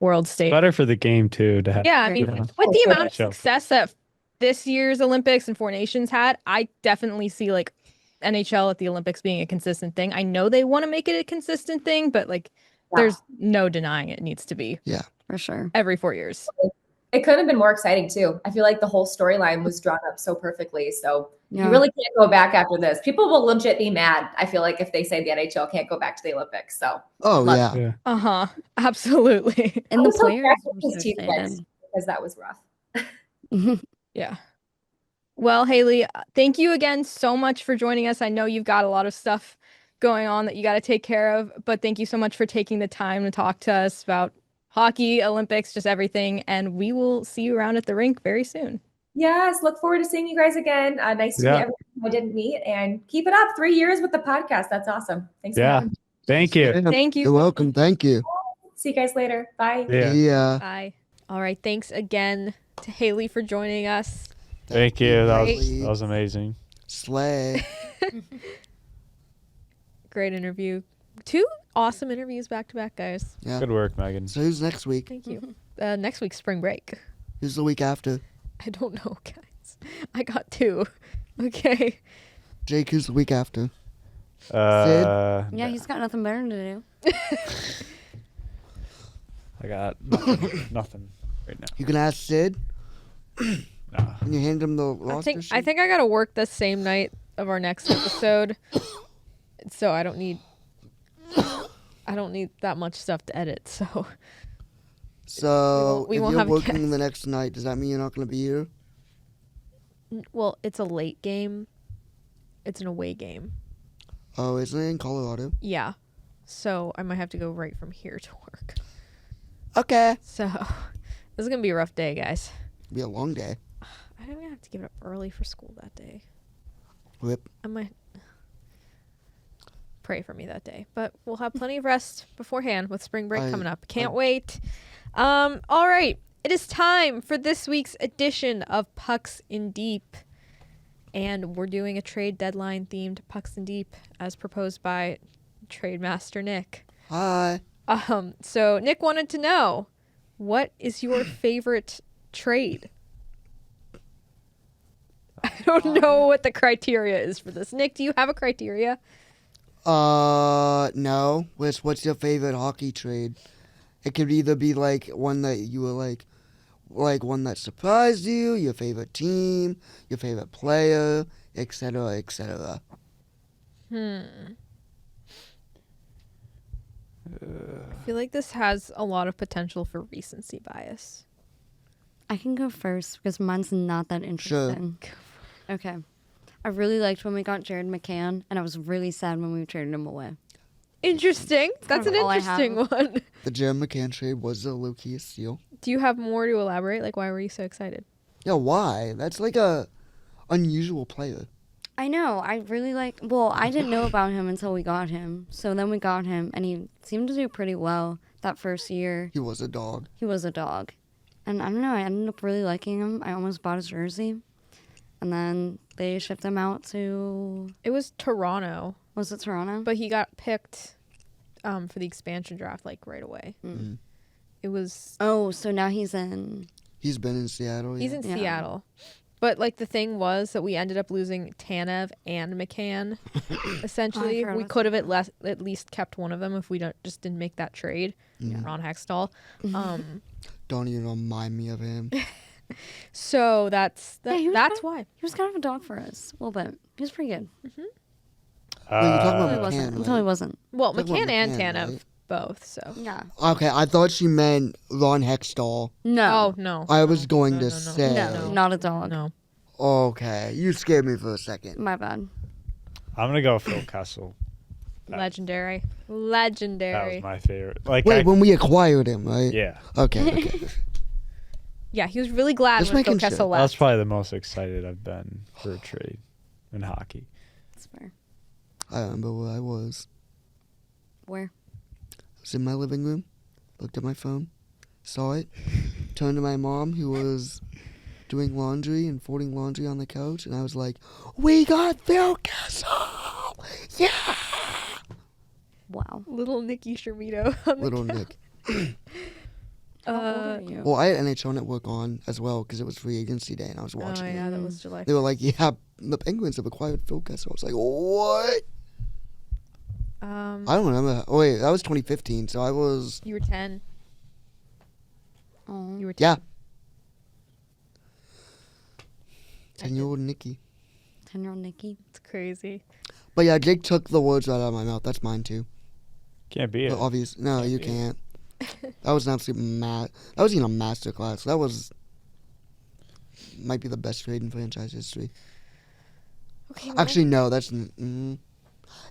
Speaker 1: world stage.
Speaker 2: Better for the game too to have.
Speaker 1: Yeah, I mean, with the amount of success that this year's Olympics and Four Nations had, I definitely see like NHL at the Olympics being a consistent thing. I know they want to make it a consistent thing, but like there's no denying it needs to be.
Speaker 3: Yeah,
Speaker 4: for sure.
Speaker 1: Every 4 years.
Speaker 6: It could have been more exciting too. I feel like the whole storyline was drawn up so perfectly. So you really can't go back after this. People will legit be mad, I feel like, if they say the NHL can't go back to the Olympics. So
Speaker 1: absolutely.
Speaker 4: And the players were so
Speaker 6: because that was rough.
Speaker 1: Yeah. Well, Hailey, thank you again so much for joining us. I know you've got a lot of stuff going on that you got to take care of, but thank you so much for taking the time to talk to us about hockey, Olympics, just everything. And we will see you around at the rink very soon.
Speaker 6: Yes, look forward to seeing you guys again. Nice to meet everyone I didn't meet, and keep it up. 3 years with the podcast. That's awesome. Thanks for having me.
Speaker 2: Thank you.
Speaker 1: Thank you.
Speaker 3: You're welcome. Thank you.
Speaker 6: See you guys later. Bye.
Speaker 3: Yeah.
Speaker 1: Bye. All right. Thanks again to Hailey for joining us.
Speaker 2: Thank you. That was amazing.
Speaker 3: Slay.
Speaker 1: Great interview. 2 awesome interviews back to back, guys.
Speaker 3: Yeah.
Speaker 2: Good work, Megan.
Speaker 3: So who's next week?
Speaker 1: Thank you. Next week's spring break.
Speaker 3: Who's the week after?
Speaker 1: I don't know, guys. I got 2. Okay.
Speaker 3: Jake, who's the week after?
Speaker 2: Sid?
Speaker 4: Yeah, he's got nothing better to do.
Speaker 2: I got nothing right now.
Speaker 3: You can ask Sid.
Speaker 2: Nah.
Speaker 3: Can you hand him the roster sheet?
Speaker 1: I think I gotta work the same night of our next episode, so I don't need that much stuff to edit.
Speaker 3: So
Speaker 1: we
Speaker 3: if
Speaker 1: won't
Speaker 3: you're
Speaker 1: have a
Speaker 3: working
Speaker 1: guest.
Speaker 3: the next night, does that mean you're not going to be here?
Speaker 1: Well, it's a late game. It's an away game.
Speaker 3: Oh, isn't it in Colorado?
Speaker 1: Yeah, so I might have to go right from here to work.
Speaker 3: Okay.
Speaker 1: So this is gonna be a rough day, guys.
Speaker 3: It'll be a long day.
Speaker 1: I'm gonna have to get up early for school that day.
Speaker 3: Whip.
Speaker 1: I might pray for me that day, but we'll have plenty of rest beforehand with spring break coming up. Can't wait. All right, it is time for this week's edition of Pucks in Deep, and we're doing a trade deadline themed Pucks in Deep as proposed by Trade Master Nik.
Speaker 3: Hi.
Speaker 1: So Nik wanted to know, what is your favorite trade? I don't know what the criteria is for this. Nik, do you have a criteria?
Speaker 3: No. What's your favorite hockey trade? It could either be like one that you were like one that surprised you, your favorite team, your favorite player, etc., etc.
Speaker 1: I feel like this has a lot of potential for recency bias.
Speaker 4: I can go first because mine's not that interesting. Sure. Okay. I really liked when we got Jared McCann, and I was really sad when we traded him away.
Speaker 1: Interesting. That's an interesting one.
Speaker 3: The Jared McCann trade was a Lukitsch steal.
Speaker 1: Do you have more to elaborate? Like, why were you so excited?
Speaker 3: Yeah, why? That's like a unusual player.
Speaker 4: I know. I really I didn't know about him until we got him. So then we got him, and he seemed to do pretty well that first year.
Speaker 3: He was a dog.
Speaker 4: And I don't know. I ended up really liking him. I almost bought his jersey. And then they shipped him out to...
Speaker 1: It was Toronto.
Speaker 4: Was it Toronto?
Speaker 1: But he got picked for the expansion draft, like, right away.
Speaker 4: Mm.
Speaker 1: It was...
Speaker 4: Oh, so now he's in...
Speaker 3: He's been in Seattle.
Speaker 1: He's in Seattle. But, like, the thing was that we ended up losing Tanev and McCann, essentially. We could have at least kept one of them if we just didn't make that trade. Ron Hextall.
Speaker 3: Don't even remind me of him.
Speaker 1: So that's why.
Speaker 4: He was kind of a dog for us a little bit. He was pretty good.
Speaker 3: Wait, you're talking about McCann, right?
Speaker 4: Until he wasn't.
Speaker 1: Well, McCann and Tanev, right? Both, so.
Speaker 4: Yeah.
Speaker 3: Okay, I thought she meant Ron Hextall.
Speaker 4: No.
Speaker 1: Oh, no.
Speaker 3: I was going to say.
Speaker 4: No, not a dog.
Speaker 1: No.
Speaker 3: Okay, you scared me for a second.
Speaker 4: My bad.
Speaker 2: I'm going to go Phil Kessel.
Speaker 1: Legendary.
Speaker 2: That was my favorite. Like,
Speaker 3: wait, when we acquired him, right?
Speaker 2: Yeah.
Speaker 3: Okay.
Speaker 1: Yeah, he was really glad
Speaker 3: Just
Speaker 1: when Phil
Speaker 3: making
Speaker 1: Kessel
Speaker 3: sure.
Speaker 1: left.
Speaker 2: That's probably the most excited I've been for a trade in hockey.
Speaker 4: That's fair.
Speaker 3: I remember where I was.
Speaker 4: Where?
Speaker 3: I was in my living room, looked at my phone, saw it, turned to my mom, who was doing laundry and folding laundry on the couch, and I was like, "We got Phil Kessel! Yeah!"
Speaker 4: Wow.
Speaker 1: Little Nik Shermeto on the
Speaker 3: Little
Speaker 1: couch.
Speaker 3: Nick.
Speaker 4: How old are you?
Speaker 3: Well, I had NHL Network on as well because it was free agency day, and I was watching
Speaker 1: Oh, yeah,
Speaker 3: it.
Speaker 1: that was July.
Speaker 3: They were like, "Yeah, the Penguins have acquired Phil Kessel." I was like, "What?" I don't remember. Oh, wait, that was 2015, so I was...
Speaker 1: You were 10.
Speaker 4: Oh.
Speaker 1: You were 10.
Speaker 3: Yeah. 10-year-old Nikki.
Speaker 4: 10-year-old Nikki.
Speaker 1: It's crazy.
Speaker 3: But yeah, Jake took the words right out of my mouth. That's mine too.
Speaker 2: Can't be it.
Speaker 3: But obvious. No, you can't. That was an absolute that was even a masterclass. That was might be the best trade in franchise history.
Speaker 1: Okay.
Speaker 3: Actually, no. That's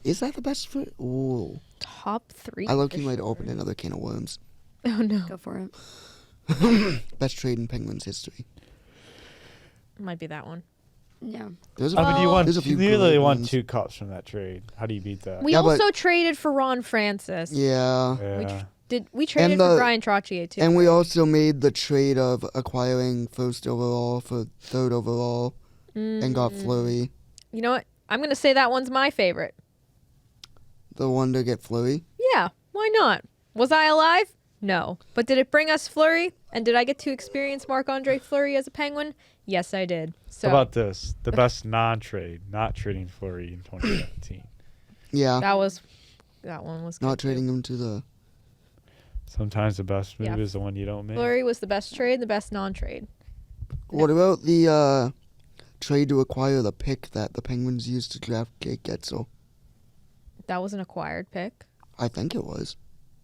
Speaker 3: is that the best trade? Ooh.
Speaker 1: Top 3.
Speaker 3: I low-key
Speaker 1: for
Speaker 3: might
Speaker 1: sure.
Speaker 3: open another can of worms.
Speaker 1: Oh, no.
Speaker 4: Go for it.
Speaker 3: Best trade in Penguins history.
Speaker 1: Might be that one.
Speaker 4: Yeah.
Speaker 3: There's
Speaker 2: I mean,
Speaker 3: there's a few
Speaker 2: you nearly
Speaker 3: great
Speaker 2: won
Speaker 3: ones.
Speaker 2: 2 cups from that trade. How do you beat that?
Speaker 1: We
Speaker 3: Yeah, but-
Speaker 1: also traded for Ron Francis.
Speaker 3: Yeah.
Speaker 2: Yeah.
Speaker 1: We traded for Brian Trottier, too.
Speaker 3: And we also made the trade of acquiring first overall for third overall and got Fleury.
Speaker 1: You know what? I'm going to say that one's my favorite.
Speaker 3: The one to get Fleury.
Speaker 1: Yeah, why not? Was I alive? No. But did it bring us Fleury? And did I get to experience Marc-Andre Fleury as a Penguin? Yes, I did. So
Speaker 2: How about this? The best non-trade, not trading Fleury in 2017.
Speaker 3: Yeah.
Speaker 1: that one was
Speaker 3: Not
Speaker 1: good, too.
Speaker 3: trading him to the...
Speaker 2: Sometimes the best move
Speaker 1: Yeah.
Speaker 2: is the one you don't make.
Speaker 1: Fleury was the best trade, the best non-trade.
Speaker 3: What about the trade to acquire the pick that the Penguins used to draft Jake Getzel?
Speaker 1: That was an acquired pick.
Speaker 3: I think it was.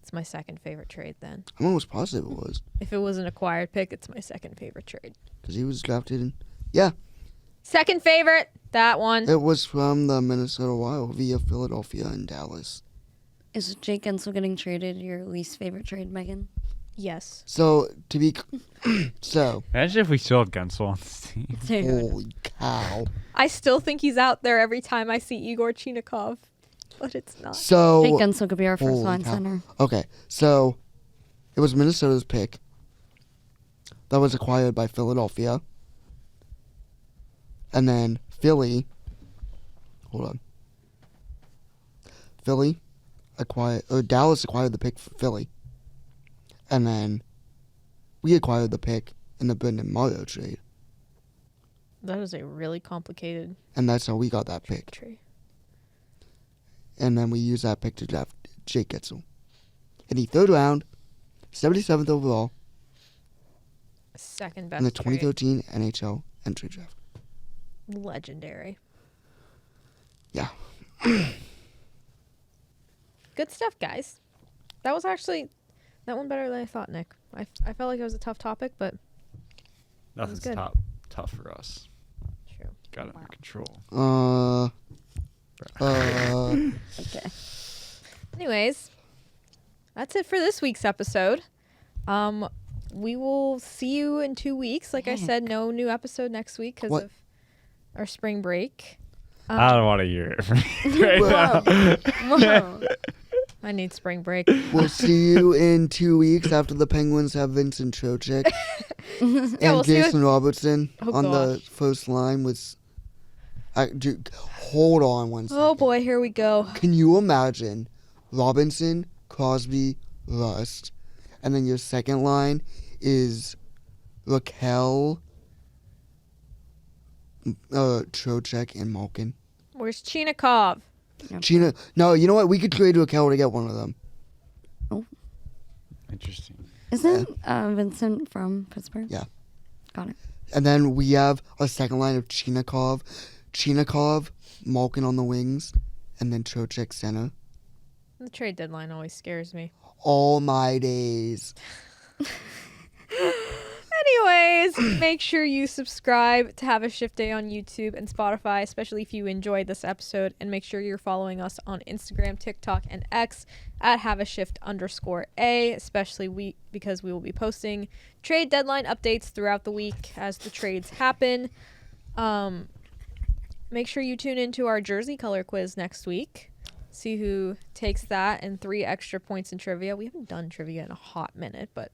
Speaker 1: It's my second favorite trade then.
Speaker 3: I'm almost positive it was.
Speaker 1: If it was an acquired pick, it's my second favorite trade.
Speaker 3: Because he was drafted in... Yeah,
Speaker 1: Second favorite, that one.
Speaker 3: it was from the Minnesota Wild via Philadelphia and Dallas.
Speaker 4: Is Jake Gensel getting traded your least favorite trade, Megan?
Speaker 1: Yes.
Speaker 3: So, to be... so,
Speaker 2: Imagine if we still had Gensel on this team.
Speaker 4: Dude.
Speaker 3: holy cow.
Speaker 1: I still think he's out there every time I see Igor Chinikov, but it's not.
Speaker 3: So...
Speaker 4: Jake Gensel could be our first
Speaker 3: holy
Speaker 4: line
Speaker 3: cow.
Speaker 4: center.
Speaker 3: Okay, so it was Minnesota's pick that was acquired by Philadelphia. And then Philly, hold on. Dallas acquired the pick for Philly. And then we acquired the pick in the Brendan Morrow trade.
Speaker 1: That is a really complicated
Speaker 3: And that's how we got that pick.
Speaker 1: trade.
Speaker 3: And then we used that pick to draft Jake Getzel. In the third round, 77th overall
Speaker 1: Second best
Speaker 3: in the
Speaker 1: trade.
Speaker 3: 2013 NHL entry draft.
Speaker 1: Legendary.
Speaker 3: Yeah.
Speaker 1: Good stuff, guys. That was actually that one better than I thought, Nick. I felt like it was a tough topic, but
Speaker 2: Nothing's
Speaker 1: good.
Speaker 2: tough for us.
Speaker 1: true.
Speaker 2: Got it under control.
Speaker 4: Okay.
Speaker 1: Anyways, that's it for this week's episode. We will see you in 2 weeks. Like I said, no new episode next week because of our spring break.
Speaker 2: I don't want to hear it from you right now.
Speaker 4: Whoa.
Speaker 1: I need spring break.
Speaker 3: We'll see you in 2 weeks after the Penguins have Vincent Trocheck and
Speaker 1: we'll see
Speaker 3: Jason Robertson
Speaker 1: Oh,
Speaker 3: on the first line with. Dude, hold on one second.
Speaker 1: Oh boy, here we go.
Speaker 3: Can you imagine Robinson, Crosby, Rust, and then your second line is Raquel, Trocheck, and Malkin.
Speaker 1: Where's Chinikov?
Speaker 3: Gina, no, you know what? We could trade Raquel to get one of them.
Speaker 2: Interesting.
Speaker 4: Isn't Vincent from Pittsburgh?
Speaker 3: Yeah.
Speaker 4: Got it.
Speaker 3: And then we have a second line of Chinikov, Malkin on the wings, and then Trocheck center.
Speaker 1: The trade deadline always scares me.
Speaker 3: All my days.
Speaker 1: Anyways, make sure you subscribe to Have a Shift Day on YouTube and Spotify, especially if you enjoyed this episode. And make sure you're following us on Instagram, TikTok, and X at @HaveAShift_A, especially because we will be posting trade deadline updates throughout the week as the trades happen. Make sure you tune into our jersey color quiz next week. See who takes that and 3 extra points in trivia. We haven't done trivia in a hot minute, but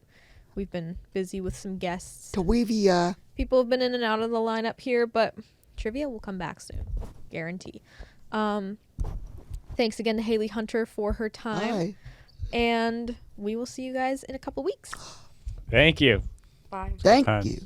Speaker 1: we've been busy with some guests.
Speaker 3: Tawivia.
Speaker 1: People have been in and out of the lineup here, but trivia will come back soon. Guarantee. Thanks again to Hailey Hunter for her time.
Speaker 3: Hi.
Speaker 1: And we will see you guys in a couple weeks.
Speaker 2: Thank you.
Speaker 4: Bye.
Speaker 3: Thank you.